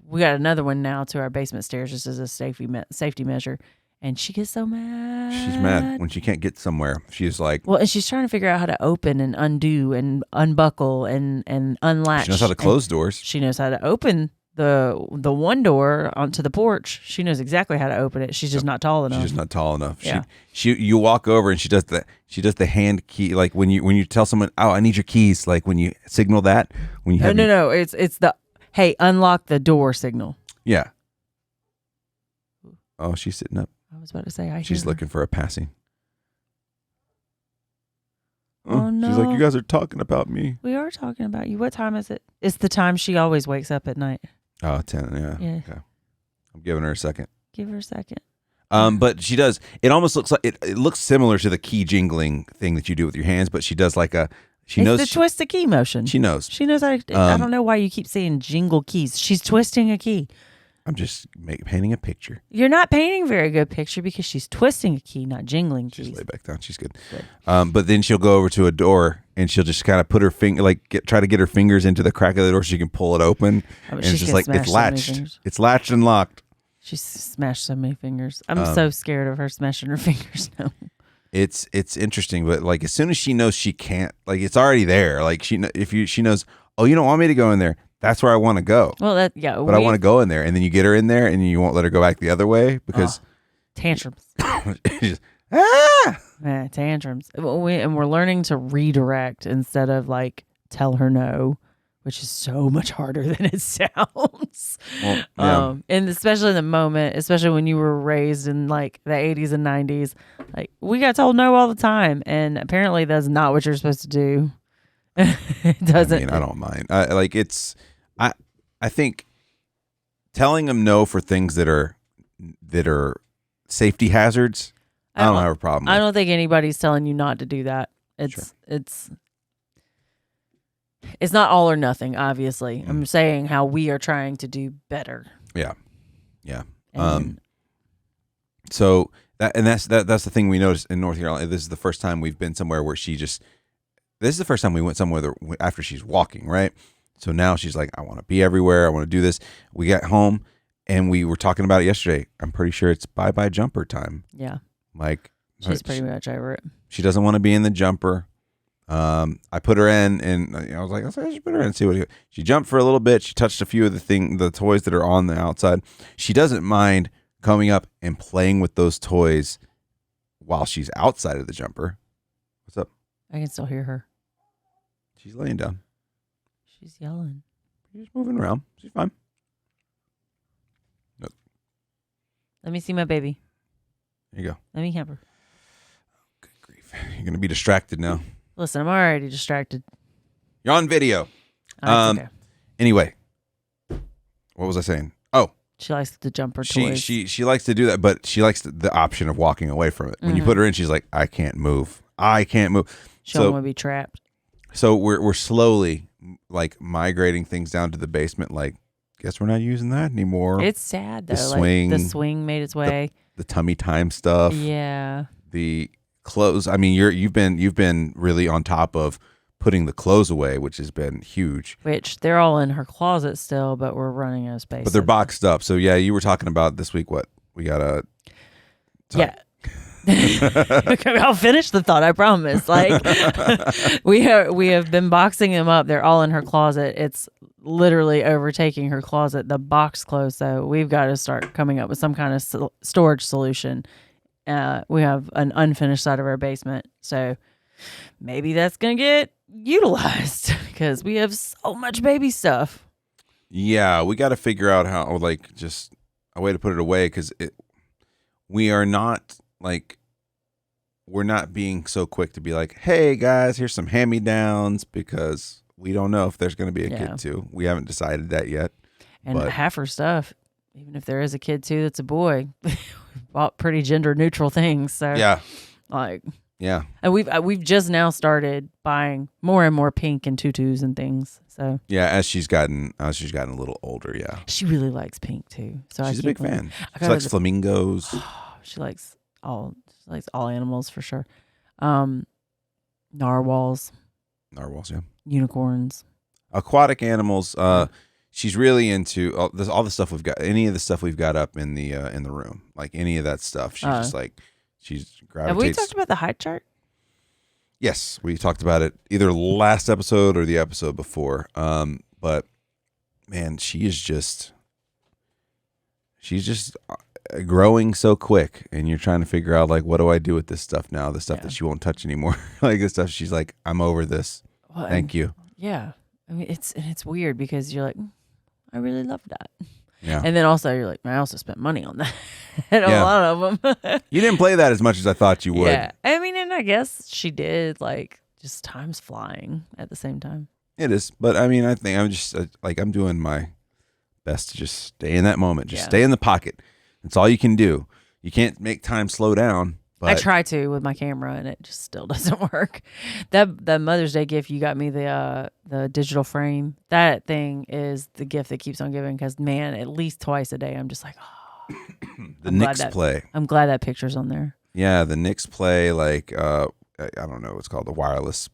we got another one now to our basement stairs just as a safety measure. And she gets so mad.
She's mad when she can't get somewhere. She's like,
well, and she's trying to figure out how to open and undo and unbuckle and unlatch.
She knows how to close doors.
She knows how to open the one door onto the porch. She knows exactly how to open it. She's just not tall enough.
She's just not tall enough.
Yeah.
You walk over and she does the hand key, like when you tell someone, oh, I need your keys, like when you signal that when you have
no, it's the hey, unlock the door signal.
Yeah. Oh, she's sitting up.
I was about to say
she's looking for a passing.
Oh no.
She's like, you guys are talking about me.
We are talking about you. What time is it? It's the time she always wakes up at night.
Oh, 10, yeah. Okay. I'm giving her a second.
Give her a second.
But she does. It almost looks like it looks similar to the key jingling thing that you do with your hands, but she does like she knows
the twist the key motion.
She knows.
She knows how to, I don't know why you keep saying jingle keys. She's twisting a key.
I'm just painting a picture.
You're not painting a very good picture because she's twisting a key, not jingling keys.
Just lay back down. She's good. But then she'll go over to a door and she'll just kind of put her finger, try to get her fingers into the crack of the door so she can pull it open. And it's just like it's latched. It's latched and locked.
She's smashed so many fingers. I'm so scared of her smashing her fingers now.
It's interesting, but like as soon as she knows she can't, like it's already there. Like she knows, oh, you don't want me to go in there. That's where I want to go.
Well,
but I want to go in there, and then you get her in there, and you won't let her go back the other way because
tantrums.
Just,
tantrums. We're learning to redirect instead of like tell her no, which is so much harder than it sounds.
Well, yeah.
And especially in the moment, especially when you were raised in like the 80s and 90s, like we got told no all the time, and apparently that's not what you're supposed to do. It doesn't.
I mean, I don't mind. I think telling them no for things that are safety hazards, I don't have a problem with.
I don't think anybody's telling you not to do that. It's not all or nothing, obviously. I'm saying how we are trying to do better.
Yeah. So that's the thing we noticed in North Carolina. This is the first time we've been somewhere where this is the first time we went somewhere after she's walking, right? So now she's like, I want to be everywhere. I want to do this. We got home and we were talking about it yesterday. I'm pretty sure it's bye-bye jumper time.
Yeah.
Like
she's pretty much over it.
She doesn't want to be in the jumper. I put her in and I was like, I should put her in and see what she jumped for a little bit. She touched a few of the toys that are on the outside. She doesn't mind coming up and playing with those toys while she's outside of the jumper. What's up?
I can still hear her.
She's laying down.
She's yelling.
She's moving around. She's fine. Nope.
Let me see my baby.
There you go.
Let me have her.
Good grief. You're going to be distracted now.
Listen, I'm already distracted.
You're on video.
Okay.
Anyway, what was I saying? Oh.
She likes the jumper toys.
She likes to do that, but she likes the option of walking away from it. When you put her in, she's like, I can't move. She
don't want to be trapped.
So we're slowly like migrating things down to the basement. Like, guess we're not using that anymore.
It's sad though.
The
swing made its way.
The tummy time stuff.
Yeah.
The clothes. I mean, you've been really on top of putting the clothes away, which has been huge.
Which they're all in her closet still, but we're running out of space.
But they're boxed up. So yeah, you were talking about this week. What we got a.
Yeah. Okay, I'll finish the thought, I promise. Like we have been boxing them up. They're all in her closet. It's literally overtaking her closet, the box clothes. So we've got to start coming up with some kind of storage solution. We have an unfinished side of our basement, so maybe that's gonna get utilized because we have so much baby stuff.
Yeah, we got to figure out how, like, just a way to put it away because we're not being so quick to be like, hey guys, here's some hand-me-downs, because we don't know if there's going to be a kid too. We haven't decided that yet.
And half her stuff, even if there is a kid too that's a boy, we bought pretty gender neutral things. So
Yeah.
And we've just now started buying more and more pink and tutus and things. So
Yeah, as she's gotten a little older, yeah.
she really likes pink too. So
She's a big fan. She
her
likes flamingos.
she likes all animals for sure. Narwhals,
Yeah.
unicorns.
Aquatic animals. She's really into all the stuff we've got. Any of the stuff we've got up in the room, like any of that stuff. She's just like she's gravitates.
Have we talked about the height chart?
Yes, we talked about it either last episode or the episode before. But man, she's just growing so quick, and you're trying to figure out like, what do I do with this stuff now? The stuff that she won't touch anymore, like the stuff she's like, I'm over this.
Well,
Thank you.
Yeah, I mean it's weird because you're like, I really love that.
Yeah.
And then also you're like, I also spent money on that. And a lot of them.
You didn't play that as much as I thought you would.
Yeah. I mean, and I guess she did, like, just time's flying at the same time.
It is. But I mean, I think I'm just I'm doing my best to just stay in that moment. Just stay in the pocket. That's all you can do. You can't make time slow down. But
I try to with my camera, and it just still doesn't work. That Mother's Day gift you got me, the digital frame, that thing is the gift that keeps on giving, because man, at least twice a day I'm just like,
the Knicks play.
I'm glad that picture's on there.
Yeah, the Knicks play, like I don't know, it's called the wireless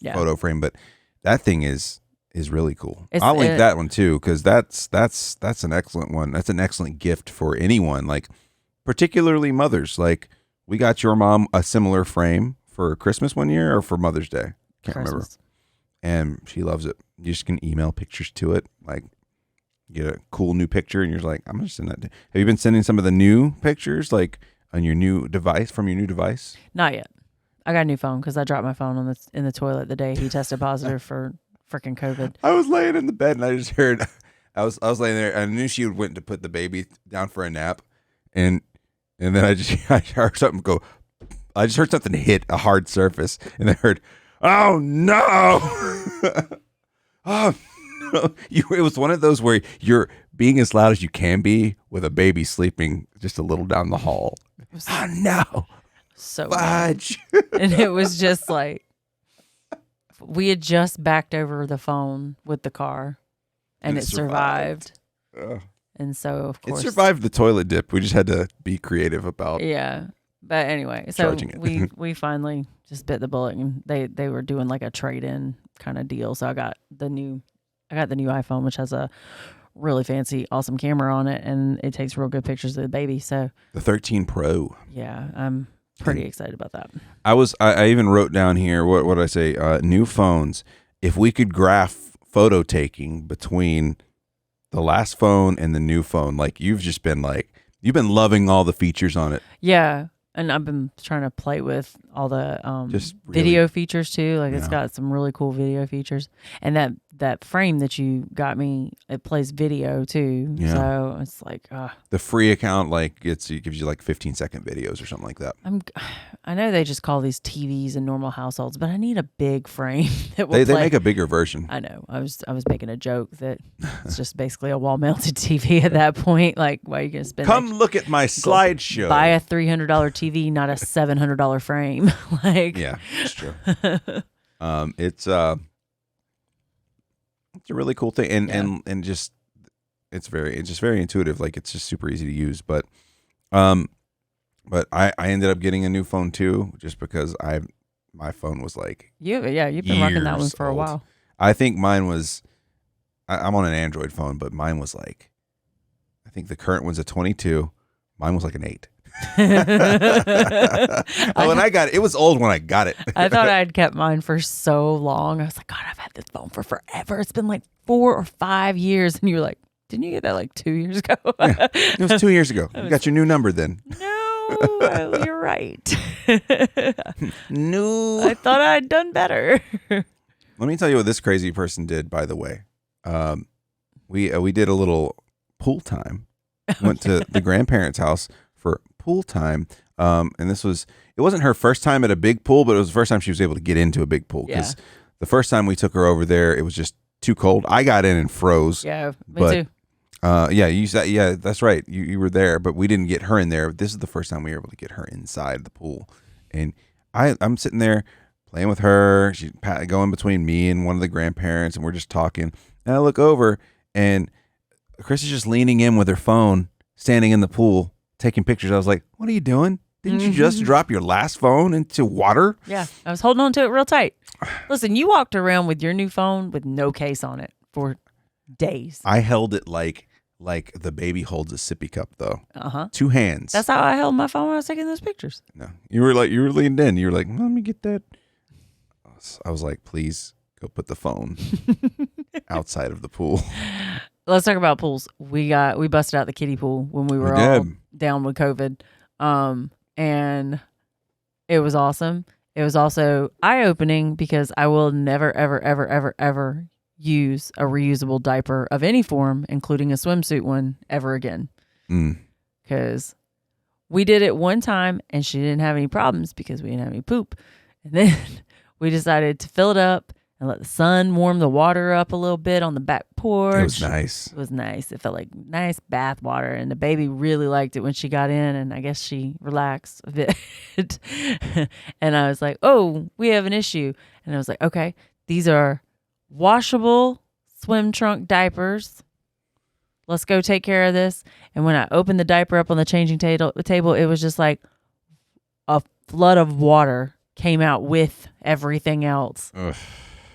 photo frame, but that thing is really cool. I'll link that one too, because that's an excellent one. That's an excellent gift for anyone, like particularly mothers. Like, we got your mom a similar frame for Christmas one year, or for Mother's Day. Can't remember. And she loves it. You just can email pictures to it. Like, get a cool new picture, and you're like, I'm going to send that. Have you been sending some of the new pictures, like on your new device, from your new device?
Not yet. I got a new phone because I dropped my phone in the toilet the day he tested positive for freaking COVID.
I was laying in the bed, and I just heard, I was laying there, and I knew she went to put the baby down for a nap, and then I heard something go. I just heard something hit a hard surface, and I heard, "Oh no!" Oh no! It was one of those where you're being as loud as you can be with a baby sleeping just a little down the hall. Oh no!
So
fudge.
And it was just like, we had just backed over the phone with the car, and it survived. And so, of course,
it survived the toilet dip. We just had to be creative about.
Yeah, but anyway, so we finally just bit the bullet, and they were doing like a trade-in kind of deal. So I got the new iPhone, which has a really fancy, awesome camera on it, and it takes real good pictures of the baby. So
the 13 Pro.
Yeah, I'm pretty excited about that.
I even wrote down here, what did I say? New phones. If we could graph photo taking between the last phone and the new phone, like you've been loving all the features on it.
Yeah. And I've been trying to play with all the video features too. Like, it's got some really cool video features. And that frame that you got me, it plays video too. Yeah. So it's like
the free account, like it gives you like 15-second videos or something like that.
I know they just call these TVs in normal households, but I need a big frame that will
they make a bigger version.
I know. I was making a joke that it's just basically a wall mounted TV at that point. Like, why are you gonna spend?
Come look at my slideshow.
Buy a $300 TV, not a $700 frame. Like,
yeah, it's true. It's a really cool thing, and just it's just very intuitive. Like, it's just super easy to use. But I ended up getting a new phone too, just because my phone was like
you've been rocking that one for a while.
I think mine was. I'm on an Android phone, but mine was like, I think the current one's a 22. Mine was like an 8. I got it. It was old when I got it.
I thought I'd kept mine for so long. I was like, God, I've had this phone for forever. It's been like 4 or 5 years. And you're like, didn't you get that like 2 years ago?
Yeah, it was 2 years ago. You got your new number then.
No, you're right.
No.
I thought I'd done better.
Let me tell you what this crazy person did, by the way. We did a little pool time. Went to the grandparents' house for pool time. And it wasn't her first time at a big pool, but it was the first time she was able to get into a big pool. Because the first time we took her over there, it was just too cold. I got in and froze.
Yeah, me too.
Yeah, that's right. You were there, but we didn't get her in there. This is the first time we were able to get her inside the pool. And I'm sitting there playing with her. She's going between me and one of the grandparents, and we're just talking. And I look over, and Chris is just leaning in with her phone, standing in the pool, taking pictures. I was like, what are you doing? Didn't you just drop your last phone into water?
Yeah, I was holding on to it real tight. Listen, you walked around with your new phone with no case on it for days.
I held it like the baby holds a sippy cup, though. 2 hands.
That's how I held my phone when I was taking those pictures.
No, you were leaned in. You were like, let me get that. I was like, please go put the phone outside of the pool.
Let's talk about pools. We busted out the kiddie pool when we were all down with COVID. And it was awesome. It was also eye-opening because I will never, ever, ever, ever, ever use a reusable diaper of any form, including a swimsuit one, ever again. Because we did it one time and she didn't have any problems because we didn't have any poop. And then we decided to fill it up and let the sun warm the water up a little bit on the back porch.
It was nice.
It was nice. It felt like nice bath water, and the baby really liked it when she got in, and I guess she relaxed a bit. And I was like, oh, we have an issue. And I was like, okay, these are washable swim trunk diapers. Let's go take care of this. And when I opened the diaper up on the changing table, it was just like a flood of water came out with everything else.
Ugh.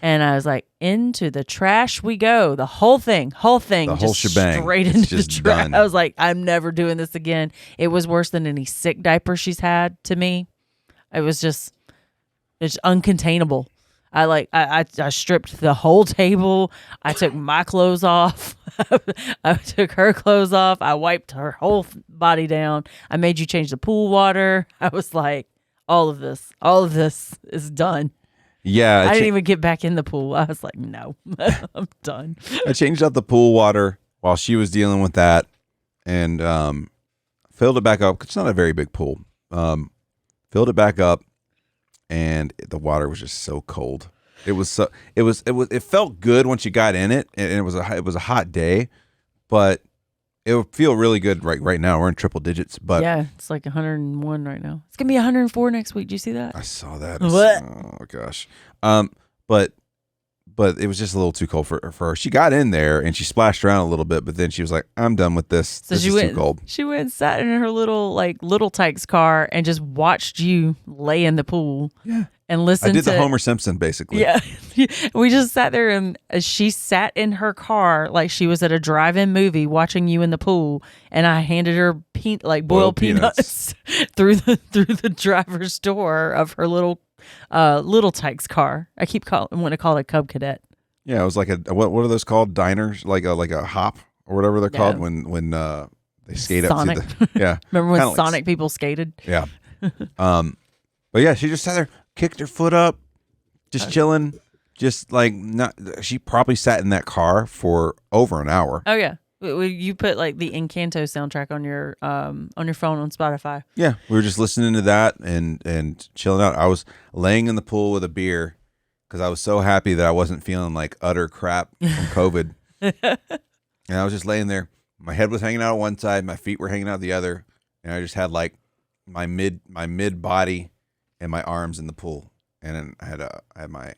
And I was like, into the trash we go. The whole thing,
the whole
just
shebang,
straight
it's
into the
just
trash.
done.
I was like, I'm never doing this again. It was worse than any sick diaper she's had to me. It was it's uncontainable. I stripped the whole table. I took my clothes off. I took her clothes off. I wiped her whole body down. I made you change the pool water. I was like, all of this is done.
Yeah.
I didn't even get back in the pool. I was like, no, I'm done.
I changed out the pool water while she was dealing with that and filled it back up. It's not a very big pool. Filled it back up, and the water was just so cold. It felt good once you got in it, and it was a hot day, but it would feel really good right now. We're in triple digits, but
yeah, it's like 101 right now. It's gonna be 104 next week. Did you see that?
I saw that.
What?
Oh gosh. But it was just a little too cold for her. She got in there and she splashed around a little bit, but then she was like, "I'm done with this.
So
this is too cold."
She went and sat in her little Tykes car and just watched you lay in the pool.
Yeah.
And listened.
I did the Homer Simpson basically.
Yeah. We just sat there and she sat in her car like she was at a drive-in movie watching you in the pool, and I handed her boiled peanuts through the driver's door of her little Tykes car. I want to call it a Cub Cadet.
Yeah, it was like what are those called? Diners, like a hop or whatever they're called when they skate
Sonic.
up to the yeah.
Remember when Sonic people skated?
Yeah. But yeah, she just sat there, kicked her foot up, just chilling, just like not. She probably sat in that car for over an hour.
Oh yeah. You put like the Encanto soundtrack on your phone on Spotify.
Yeah, we were just listening to that and chilling out. I was laying in the pool with a beer because I was so happy that I wasn't feeling like utter crap from COVID. And I was just laying there. My head was hanging out on one side, my feet were hanging out the other, and I just had like my mid body and my arms in the pool. And then I had my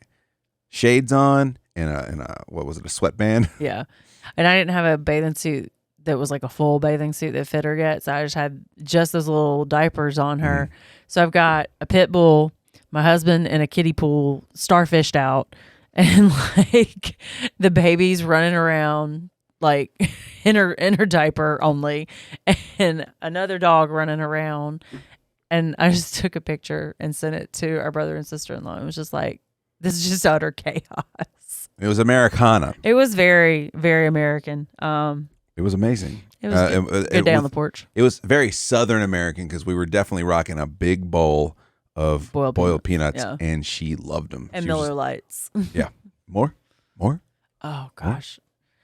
shades on and a what was it, a sweatband?
Yeah. And I didn't have a bathing suit that was like a full bathing suit that fit her yet. So I just had just those little diapers on her. So I've got a pit bull, my husband in a kiddie pool, starfished out, and like the baby's running around like in her diaper only, and another dog running around. And I just took a picture and sent it to our brother and sister-in-law. It was just like, this is just utter chaos.
It was Americana.
It was very, very American.
It was amazing.
It was good day on the porch.
It was very Southern American because we were definitely rocking a big bowl of boiled peanuts,
yeah.
And she loved them.
And Miller Lights.
Yeah. More?
Oh, gosh.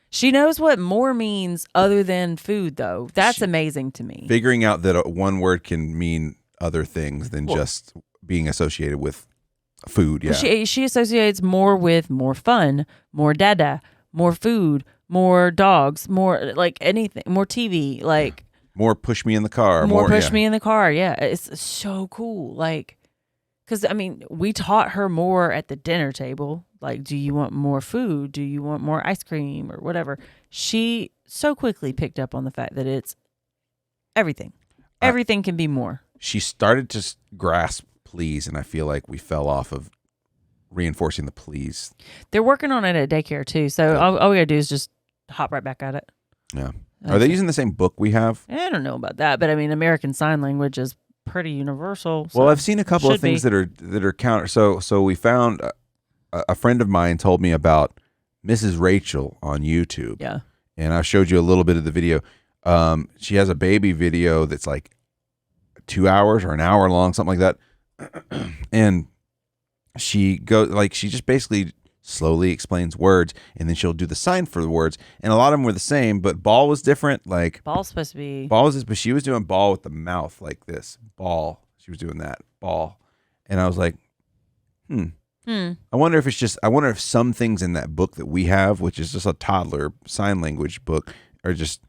She knows what more means other than food, though. That's amazing to me.
Figuring out that one word can mean other things than just being associated with food. Yeah.
She associates more with more fun, more dada, more food, more dogs, more like anything, more TV, like
more push me in the car.
More push me in the car. Yeah. It's so cool. Like because I mean, we taught her more at the dinner table. Like, do you want more food? Do you want more ice cream or whatever? She so quickly picked up on the fact that it's everything. Everything can be more.
She started to grasp please, and I feel like we fell off of reinforcing the please.
They're working on it at daycare too, so all we gotta do is just hop right back at it.
Yeah. Are they using the same book we have?
I don't know about that, but I mean, American Sign Language is pretty universal. So
well, I've seen a couple of things that are counter. So we found a friend of mine told me about Mrs. Rachel on YouTube.
Yeah.
And I showed you a little bit of the video. She has a baby video that's like 2 hours or an hour long, something like that. And she just basically slowly explains words, and then she'll do the sign for the words. And a lot of them were the same, but ball was different. Like
ball's supposed to be
but she was doing ball with the mouth like this. Ball. She was doing that. Ball. And I was like, I wonder if some things in that book that we have, which is just a toddler sign language book, are just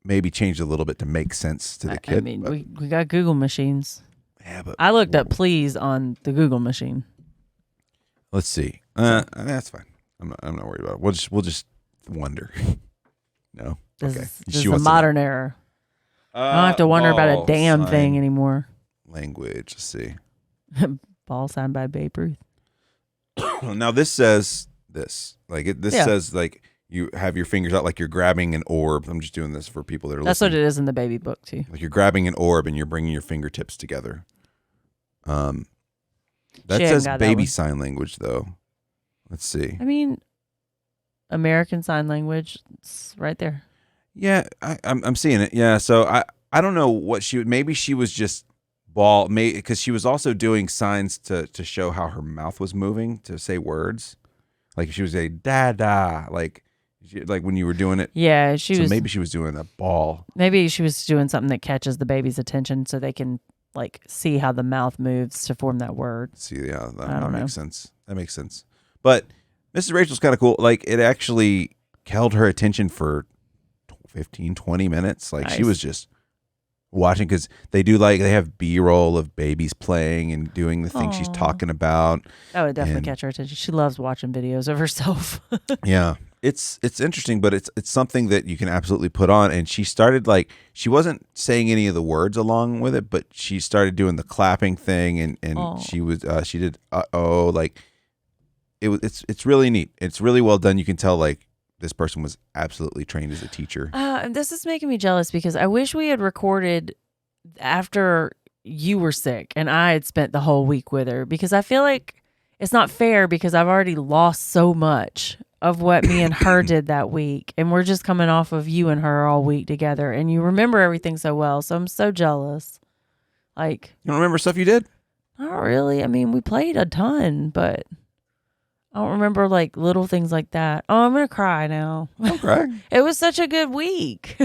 maybe changed a little bit to make sense to the kid.
I mean, we got Google machines.
Yeah, but
I looked up please on the Google machine.
Let's see. That's fine. I'm not worried about it. We'll just wonder. No.
This is a modern era. I don't have to wonder about a damn thing anymore.
Language. Let's see.
Ball signed by Babe Ruth.
Now this says this. Says like you have your fingers out like you're grabbing an orb. I'm just doing this for people that are
That's
listening.
what it is in the baby book too.
Like you're grabbing an orb and you're bringing your fingertips together. That says baby sign language though. Let's see.
I mean, American Sign Language, it's right there.
Yeah, I'm seeing it. Yeah, so I don't know what maybe she was just because she was also doing signs to show how her mouth was moving to say words. Like she was a da like when you were doing it.
Yeah,
maybe she was doing a ball.
Maybe she was doing something that catches the baby's attention so they can like see how the mouth moves to form that word.
See, yeah, that makes sense. That makes sense. But Mrs. Rachel's kind of cool. Like it actually held her attention for 15, 20 minutes. Like she was just watching because they have B-roll of babies playing and doing the thing she's talking about. That
would definitely catch her attention. She loves watching videos of herself.
Yeah. It's interesting, but it's something that you can absolutely put on. And she started she wasn't saying any of the words along with it, but she started doing the clapping thing and she did it's really neat. It's really well done. You can tell this person was absolutely trained as a teacher.
This is making me jealous because I wish we had recorded after you were sick and I had spent the whole week with her, because I feel like it's not fair because I've already lost so much of what me and her did that week. And we're just coming off of you and her all week together. And you remember everything so well. So I'm so jealous. You
don't remember stuff you did?
Not really. I mean, we played a ton, but I don't remember little things like that. Oh, I'm going to cry now.
Don't cry.
It was such a good week.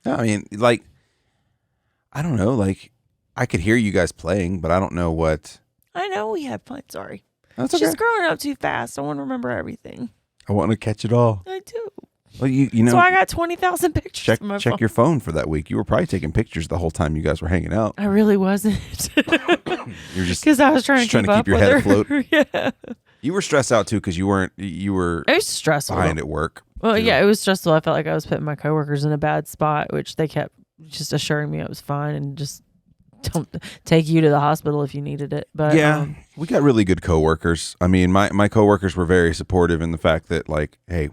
No, I mean, I don't know. I could hear you guys playing, but I don't know what.
I know we had fun. Sorry.
That's okay.
She's growing up too fast. I want to remember everything.
I want to catch it all.
I do.
Well, you know.
So I got 20,000 pictures.
Check your phone for that week. You were probably taking pictures the whole time you guys were hanging out.
I really wasn't.
You're just
because I was trying to keep
your head afloat.
Yeah.
You were stressed out too because you were.
It was stressful.
Behind at work.
Well,
too.
Yeah, it was stressful. I felt like I was putting my coworkers in a bad spot, which they kept just assuring me it was fine and just don't take you to the hospital if you needed it. But
yeah, we got really good coworkers. I mean, my coworkers were very supportive in the fact that hey,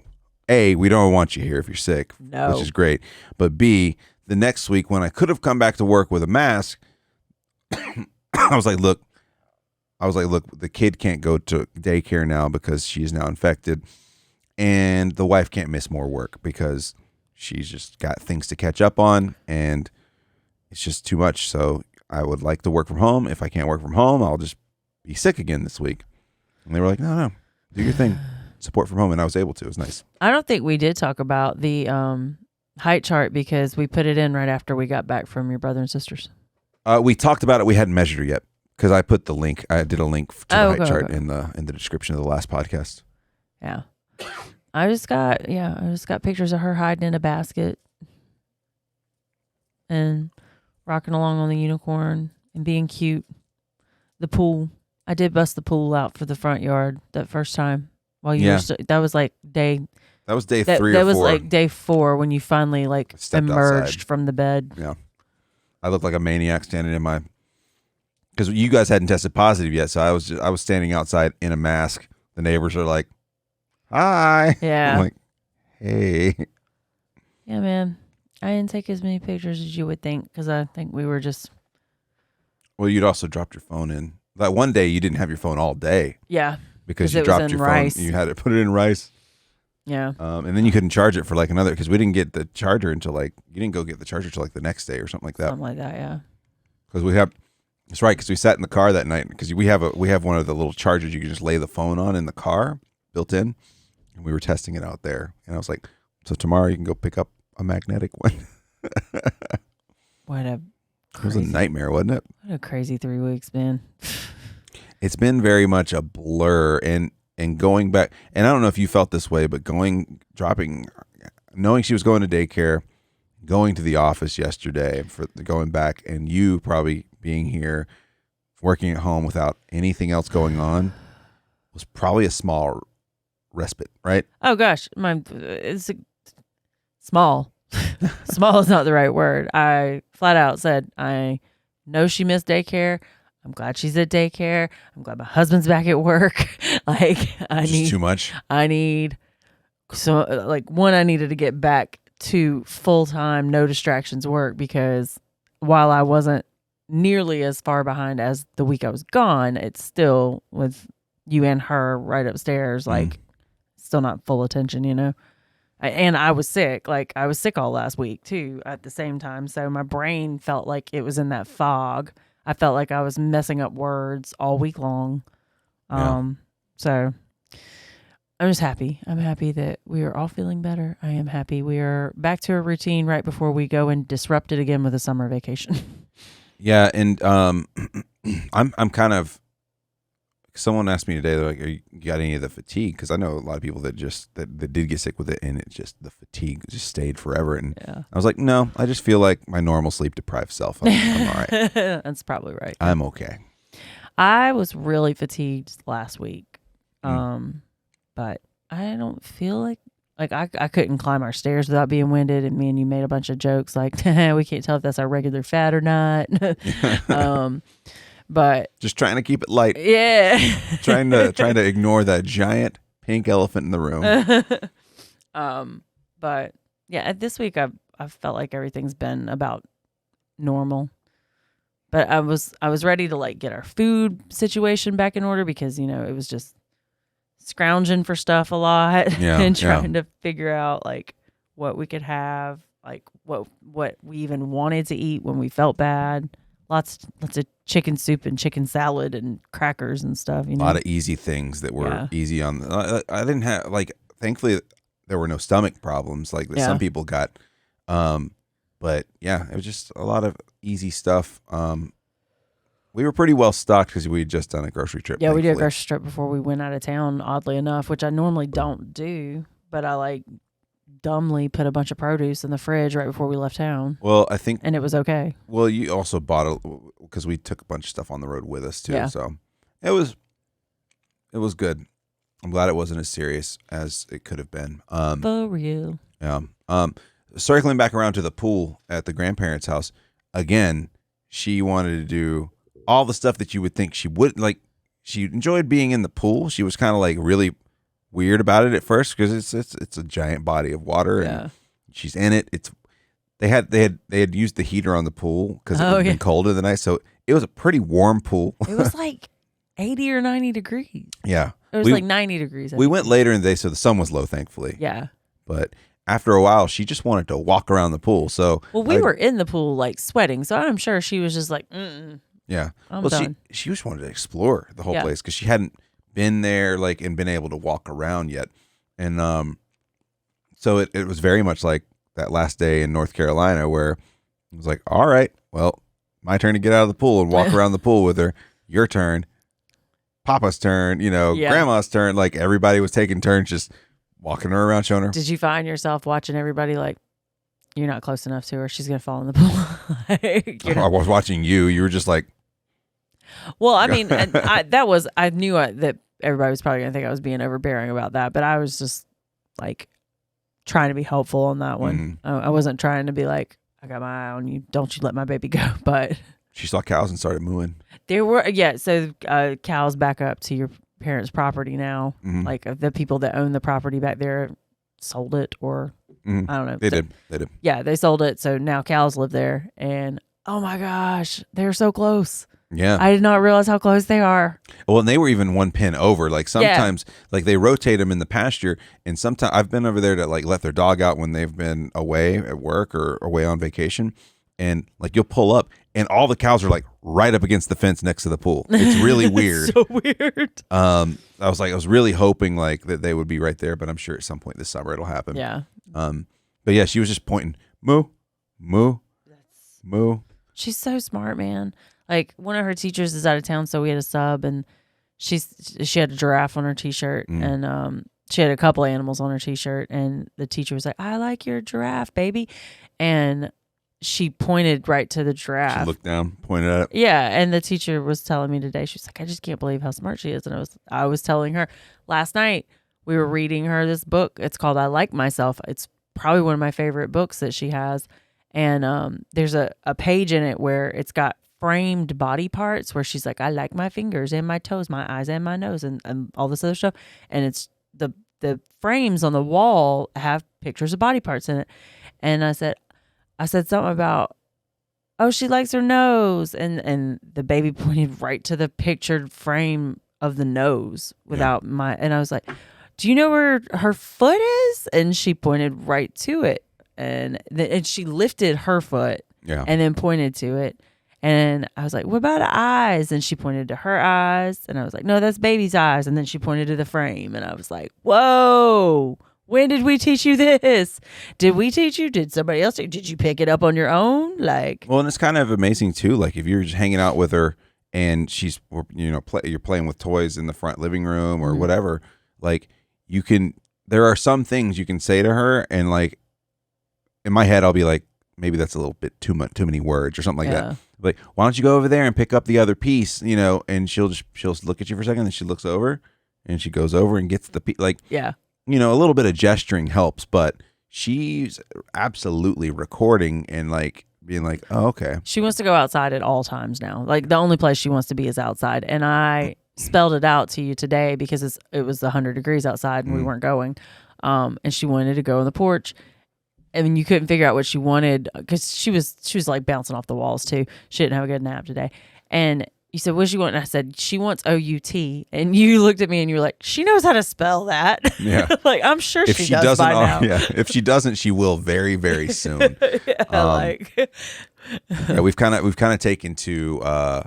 A, we don't want you here if you're sick, which is great. But B, the next week when I could have come back to work with a mask, I was like, look, the kid can't go to daycare now because she is now infected, and the wife can't miss more work because she's just got things to catch up on, and it's just too much. So I would like to work from home. If I can't work from home, I'll just be sick again this week. And they were like, no, do your thing. Support from home. And I was able to. It was nice.
I don't think we did talk about the height chart because we put it in right after we got back from your brother and sisters.
We talked about it. We hadn't measured it yet because I put the link. I did a link to the height chart in the description of the last podcast.
Yeah. I just got pictures of her hiding in a basket and rocking along on the unicorn and being cute. the pool. I did bust the pool out for the front yard that first time. While you
Yeah.
were that was like day.
That was day
That,
3 or 4.
that was like day 4 when you finally like
Stepped
emerged
outside.
from the bed.
Yeah. I looked like a maniac standing in my, because you guys hadn't tested positive yet, so I was standing outside in a mask. The neighbors are like, "Hi."
Yeah.
I'm like, "Hey."
Yeah, man. I didn't take as many pictures as you would think because I think we were just.
Well, you'd also dropped your phone in. That one day you didn't have your phone all day.
Yeah.
Because
'Cause
you
it was
dropped
in
your
rice.
phone. You had to put it in rice.
Yeah.
And then you couldn't charge it for like another, because we didn't get the charger until like, you didn't go get the charger until like the next day or something like that.
Something like that, yeah.
Because that's right, because we sat in the car that night, because we have one of the little chargers you can just lay the phone on in the car, built in, and we were testing it out there. And I was like, so tomorrow you can go pick up a magnetic one.
What a
It was a nightmare, wasn't it?
What a crazy 3 weeks, man.
It's been very much a blur, and going back, and I don't know if you felt this way, but knowing she was going to daycare, going to the office yesterday, for going back, and you probably being here, working at home without anything else going on, was probably a small respite, right?
Oh gosh, it's small. Small is not the right word. I flat out said I know she missed daycare. I'm glad she's at daycare. I'm glad my husband's back at work. Like
Too much.
I need I needed to get back to full-time no distractions work, because while I wasn't nearly as far behind as the week I was gone, it's still with you and her right upstairs, like still not full attention, you know. And I was sick. Like I was sick all last week too at the same time. So my brain felt like it was in that fog. I felt like I was messing up words all week long. So I'm just happy. I'm happy that we are all feeling better. I am happy we are back to a routine right before we go and disrupt it again with a summer vacation.
Yeah, and I'm kind of. Someone asked me today, they're like, you got any of the fatigue? Because I know a lot of people that did get sick with it, and the fatigue just stayed forever. And I was like, no, I just feel like my normal sleep deprived self. I'm all right.
That's probably right.
I'm okay.
I was really fatigued last week, but I don't feel like I couldn't climb our stairs without being winded. And me and you made a bunch of jokes like, we can't tell if that's our regular fat or not. But
just trying to keep it light.
Yeah.
trying to ignore that giant pink elephant in the room.
But yeah, this week I've felt like everything's been about normal. But I was ready to like get our food situation back in order, because you know it was just scrounging for stuff a lot and trying to figure out like what we could have, like what we even wanted to eat when we felt bad. Lots of chicken soup and chicken salad and crackers and stuff. You know,
a lot of easy things that were easy on. I didn't have, like, thankfully there were no stomach problems like that some people got. But yeah, it was just a lot of easy stuff. We were pretty well stocked because we had just done a grocery trip.
Yeah, we did a grocery trip before we went out of town, oddly enough, which I normally don't do, but I like dumbly put a bunch of produce in the fridge right before we left town.
Well, I think,
and it was okay.
Well, you also bought because we took a bunch of stuff on the road with us too. Yeah. So it was good. I'm glad it wasn't as serious as it could have been.
For real.
Yeah. Circling back around to the pool at the grandparents' house again, she wanted to do all the stuff that you would think she would like. She enjoyed being in the pool. She was kind of like really weird about it at first because it's a giant body of water and she's in it. They had used the heater on the pool because it had been cold in the night, so it was a pretty warm pool.
It was like 80 or 90 degrees.
Yeah,
it was like 90 degrees.
We went later in the day, so the sun was low, thankfully.
Yeah, but
after a while, she just wanted to walk around the pool. So
we were in the pool like sweating, so I'm sure she was just like,
yeah.
I'm done.
She just wanted to explore the whole place because she hadn't been there and been able to walk around yet. And so it was very much like that last day in North Carolina where it was like, all right, well, my turn to get out of the pool and walk around the pool with her. Your turn. Papa's turn, Grandma's turn. Like everybody was taking turns just walking her around, showing her.
Did you find yourself watching everybody like, you're not close enough to her, she's going to fall in the pool?
I was watching you. You were just like,
Well, I mean, I knew that everybody was probably going to think I was being overbearing about that, but I was just like trying to be helpful on that one. I wasn't trying to be like, I got my eye on you. Don't you let my baby go. But
she saw cows and started mooing.
There were, so cows back up to your parents' property now. Like the people that own the property back there sold it, or I don't know.
They did.
Yeah, they sold it. So now cows live there, and oh my gosh, they're so close.
Yeah.
I did not realize how close they are.
Well, and they were even one pen over. Like sometimes, like they rotate them in the pasture, and sometimes I've been over there to like let their dog out when they've been away at work or away on vacation, and like you'll pull up, and all the cows are like right up against the fence next to the pool. It's really weird.
So weird.
I was really hoping like that they would be right there, but I'm sure at some point this summer it'll happen.
Yeah.
But yeah, she was just pointing, moo, moo, moo.
She's so smart, man. Like one of her teachers is out of town, so we had a sub, and she had a giraffe on her t-shirt, and she had a couple animals on her t-shirt, and the teacher was like, "I like your giraffe, baby," and she pointed right to the giraffe.
She looked down, pointed at it.
Yeah, and the teacher was telling me today, she's like, "I just can't believe how smart she is," and I was telling her last night we were reading her this book. It's called "I Like Myself." It's probably one of my favorite books that she has, and there's a page in it where it's got framed body parts where she's like, I like my fingers and my toes, my eyes and my nose, and all this other stuff. And it's the frames on the wall have pictures of body parts in it. And I said something about, oh, she likes her nose. And the baby pointed right to the pictured frame of the nose without and I was like, do you know where her foot is? And she pointed right to it. And she lifted her foot and then pointed to it. And I was like, what about eyes? And she pointed to her eyes. And I was like, no, that's baby's eyes. And then she pointed to the frame. And I was like, whoa, when did we teach you this? Did we teach you? Did somebody else? Did you pick it up on your own? Like,
well, and it's kind of amazing too. Like if you're just hanging out with her and she's, you're playing with toys in the front living room or whatever, like there are some things you can say to her. And like in my head, I'll be like, maybe that's a little bit too many words or something like that. Like, why don't you go over there and pick up the other piece, and she'll look at you for a second, and she looks over and she goes over and gets the piece. Like, a little bit of gesturing helps, but she's absolutely recording and like being like, oh, okay.
She wants to go outside at all times now. Like the only place she wants to be is outside. And I spelled it out to you today because it was 100 degrees outside and we weren't going. And she wanted to go on the porch. I mean, you couldn't figure out what she wanted because she was like bouncing off the walls too. She didn't have a good nap today. And you said, what does she want? And I said, she wants OUT. And you looked at me and you were like, she knows how to spell that. Yeah. Like, I'm sure she does by now.
Yeah. If she doesn't, she will very, very soon. We've kind of taken to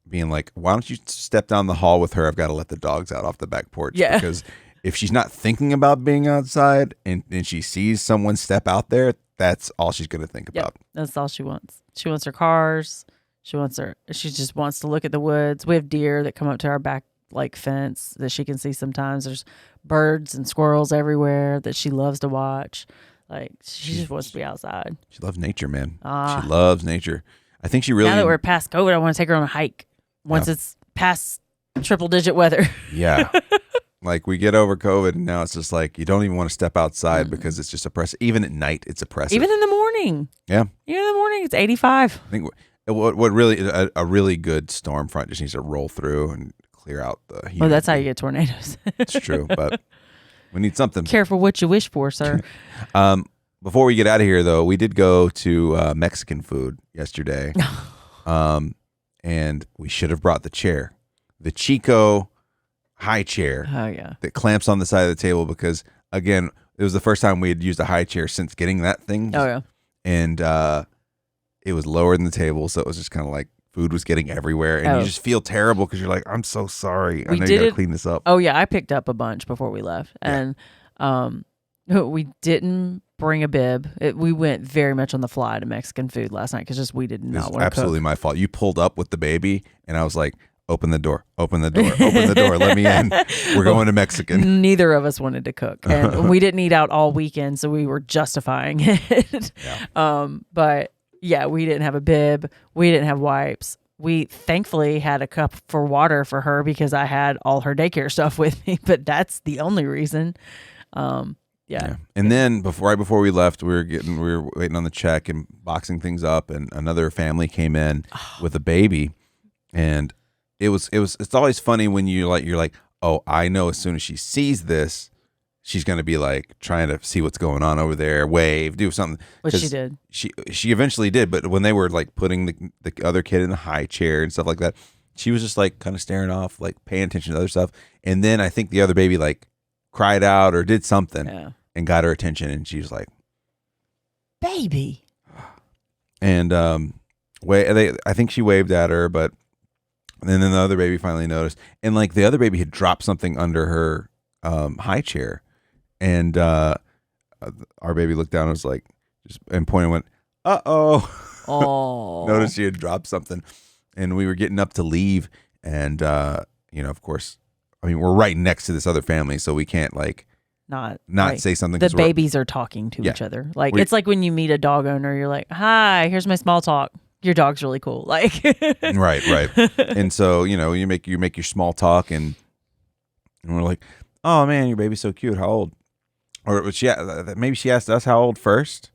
being like, why don't you step down the hall with her? I've got to let the dogs out off the back porch. Yeah. Because if she's not thinking about being outside and she sees someone step out there, that's all she's going to think about.
That's all she wants. She wants her cars. She just wants to look at the woods. We have deer that come up to our back like fence that she can see sometimes. There's birds and squirrels everywhere that she loves to watch. Like she just wants to be outside.
She loves nature, man. She loves nature. I think she really.
Now that we're past COVID, I want to take her on a hike once it's past triple digit weather.
Yeah. Like we get over COVID and now it's just like you don't even want to step outside because it's just oppressive. Even at night, it's oppressive.
Even in the morning.
Yeah.
Even in the morning, it's 85.
I think what really a really good storm front just needs to roll through and clear out the humidity.
Well, that's how you get tornadoes.
It's true, but we need something.
Careful what you wish for, sir.
Before we get out of here, though, we did go to Mexican food yesterday, and we should have brought the chair, the Chico high chair that clamps on the side of the table because, again, it was the first time we had used a high chair since getting that thing. And it was lower than the table, so it was just kind of like food was getting everywhere, and you just feel terrible because you're like, I'm so sorry. I know you got to clean this up.
Oh, yeah, I picked up a bunch before we left, and we didn't bring a bib. We went very much on the fly to Mexican food last night because we did not want to cook.
Absolutely my fault. You pulled up with the baby, and I was like, open the door, open the door, open the door. Let me in. We're going to Mexican.
Neither of us wanted to cook. And we didn't eat out all weekend, so we were justifying it. Yeah. But yeah, we didn't have a bib. We didn't have wipes. we thankfully had a cup for water for her because I had all her daycare stuff with me, but that's the only reason. Yeah.
And then right before we left, we were waiting on the check and boxing things up, and another family came in with a baby, and it's always funny when you're like, oh, I know as soon as she sees this, she's going to be like trying to see what's going on over there, wave, do something.
Which she did.
She eventually did, but when they were like putting the other kid in the high chair and stuff like that, she was just like kind of staring off, like paying attention to other stuff. And then I think the other baby like cried out or did something and got her attention, and she was like,
baby.
And I think she waved at her, but and then the other baby finally noticed, and like the other baby had dropped something under her high chair, and our baby looked down and was like, and pointed and went,
Oh.
Noticed she had dropped something, and we were getting up to leave, and of course, I mean, we're right next to this other family, so we can't like not
right.
say something.
The babies are talking to each other. Like it's like when you meet a dog owner, you're like, "Hi, here's my small talk. Your dog's really cool." Like
right. And so you make your small talk, and we're like, "Oh man, your baby's so cute. How old?" Or maybe she asked us how old first,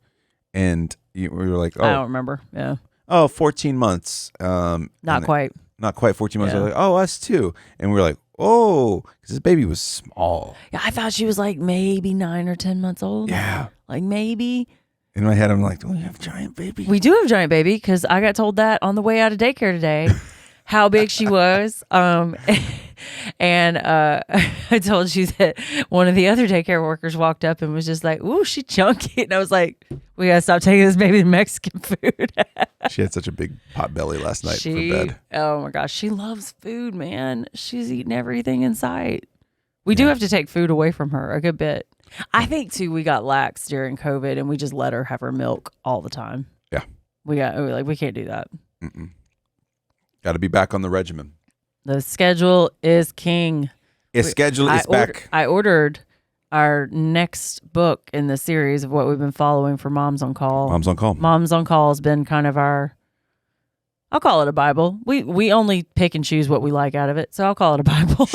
and we were like, "Oh,
I don't remember." Yeah.
Oh, 14 months.
Not quite 14
months.
Yeah.
Like, oh, us too. And we were like, oh, because this baby was small.
Yeah, I thought she was like maybe 9 or 10 months old.
Yeah.
Like maybe.
In my head, I'm like, do we have giant baby?
We do have giant baby because I got told that on the way out of daycare today, how big she was. And I told you that one of the other daycare workers walked up and was just like, ooh, she chunky. And I was like, we got to stop taking this baby to Mexican food.
She had such a big pot belly last night for bed.
Oh my gosh. She loves food, man. She's eating everything in sight. We do have to take food away from her a good bit. I think too, we got lax during COVID and we just let her have her milk all the time.
Yeah.
We can't do that.
Got to be back on the regimen.
The schedule is king.
Schedule is back.
I ordered our next book in the series of what we've been following for Moms on Call.
Moms on Call.
Moms on Call has been kind of I'll call it a Bible. We only pick and choose what we like out of it, so I'll call it a Bible.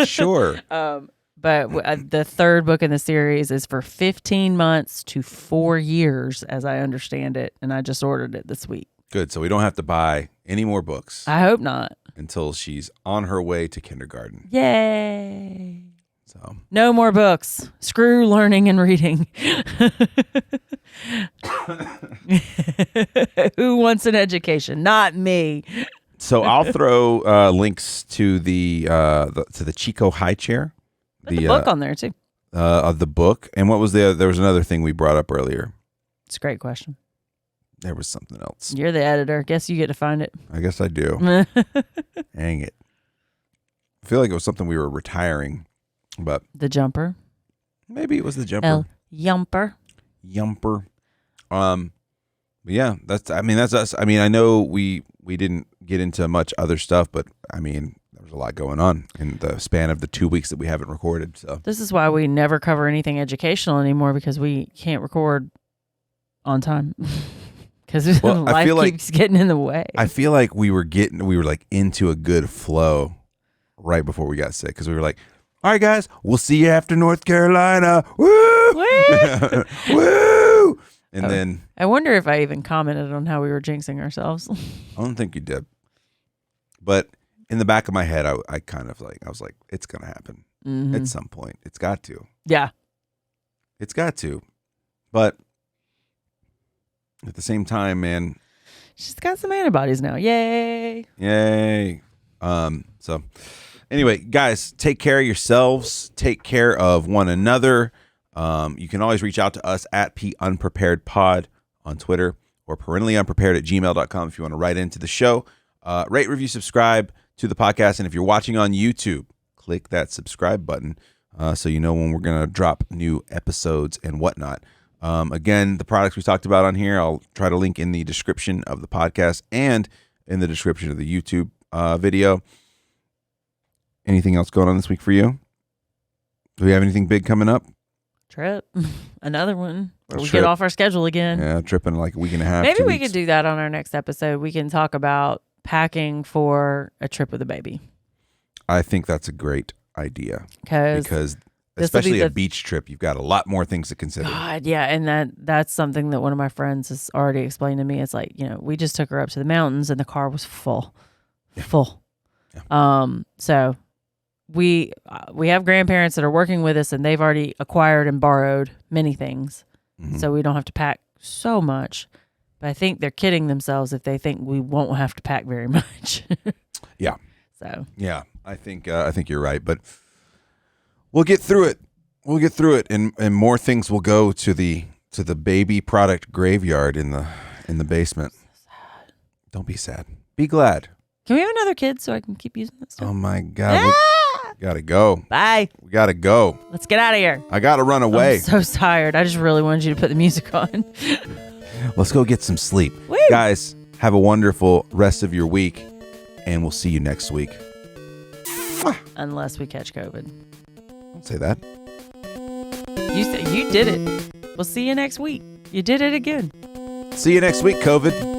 Sure.
But the third book in the series is for 15 months to 4 years, as I understand it, and I just ordered it this week.
Good, so we don't have to buy any more books.
I hope not.
Until she's on her way to kindergarten.
Yay.
So
no more books. Screw learning and reading. Who wants an education? Not me.
So I'll throw links to the Chico high chair.
The book on there too.
Of the book. And what was there was another thing we brought up earlier.
It's a great question.
There was something else.
You're the editor. Guess you get to find it.
I guess I do. Hang it. I feel like it was something we were retiring, but
the jumper.
Maybe it was the jumper.
Yumper.
But yeah, that's us. I mean, I know we didn't get into much other stuff, but I mean, there was a lot going on in the span of the 2 weeks that we haven't recorded. So
this is why we never cover anything educational anymore, because we can't record on time. Because life keeps getting in the way.
I feel like we were like into a good flow right before we got sick, because we were like, all right, guys, we'll see you after North Carolina. Woo!
Woo!
Woo! And then
I wonder if I even commented on how we were jinxing ourselves.
I don't think you did. But in the back of my head, I kind of I was like, it's going to happen at some point. It's got to.
Yeah.
It's got to. But at the same time, man,
she's got some antibodies now. Yay.
So anyway, guys, take care of yourselves. Take care of one another. You can always reach out to us at PUnpreparedPod on Twitter, or parentallyunprepared@gmail.com if you want to write into the show. Rate, review, subscribe to the podcast. And if you're watching on YouTube, click that subscribe button so you know when we're going to drop new episodes and whatnot. Again, the products we talked about on here, I'll try to link in the description of the podcast and in the description of the YouTube video. Anything else going on this week for you? Do we have anything big coming up?
Trip. Another one where we get off our schedule again.
Yeah, trip in like a week and a half.
Maybe we could do that on our next episode. We can talk about packing for a trip with a baby.
I think that's a great idea
this
because
will
especially
be
a beach trip, you've got a lot more things to consider.
God, yeah, and that's something that one of my friends has already explained to me. It's like, we just took her up to the mountains and the car was full. Yeah. So we have grandparents that are working with us and they've already acquired and borrowed many things.
Mm-hmm.
So we don't have to pack so much. But I think they're kidding themselves if they think we won't have to pack very much.
Yeah.
So.
Yeah, I think you're right, but we'll get through it. We'll get through it, and more things will go to the baby product graveyard in the basement.
So sad.
Don't be sad. Be glad.
Can we have another kid so I can keep using that stuff?
Oh my God. We gotta go.
Bye.
We gotta go.
Let's get out of here.
I gotta run away.
I'm so tired. I just really wanted you to put the music on.
Let's go get some sleep.
Woo.
Guys, have a wonderful rest of your week, and we'll see you next week.
Unless we catch COVID.
Don't say that.
You did it. We'll see you next week. You did it again.
See you next week, COVID.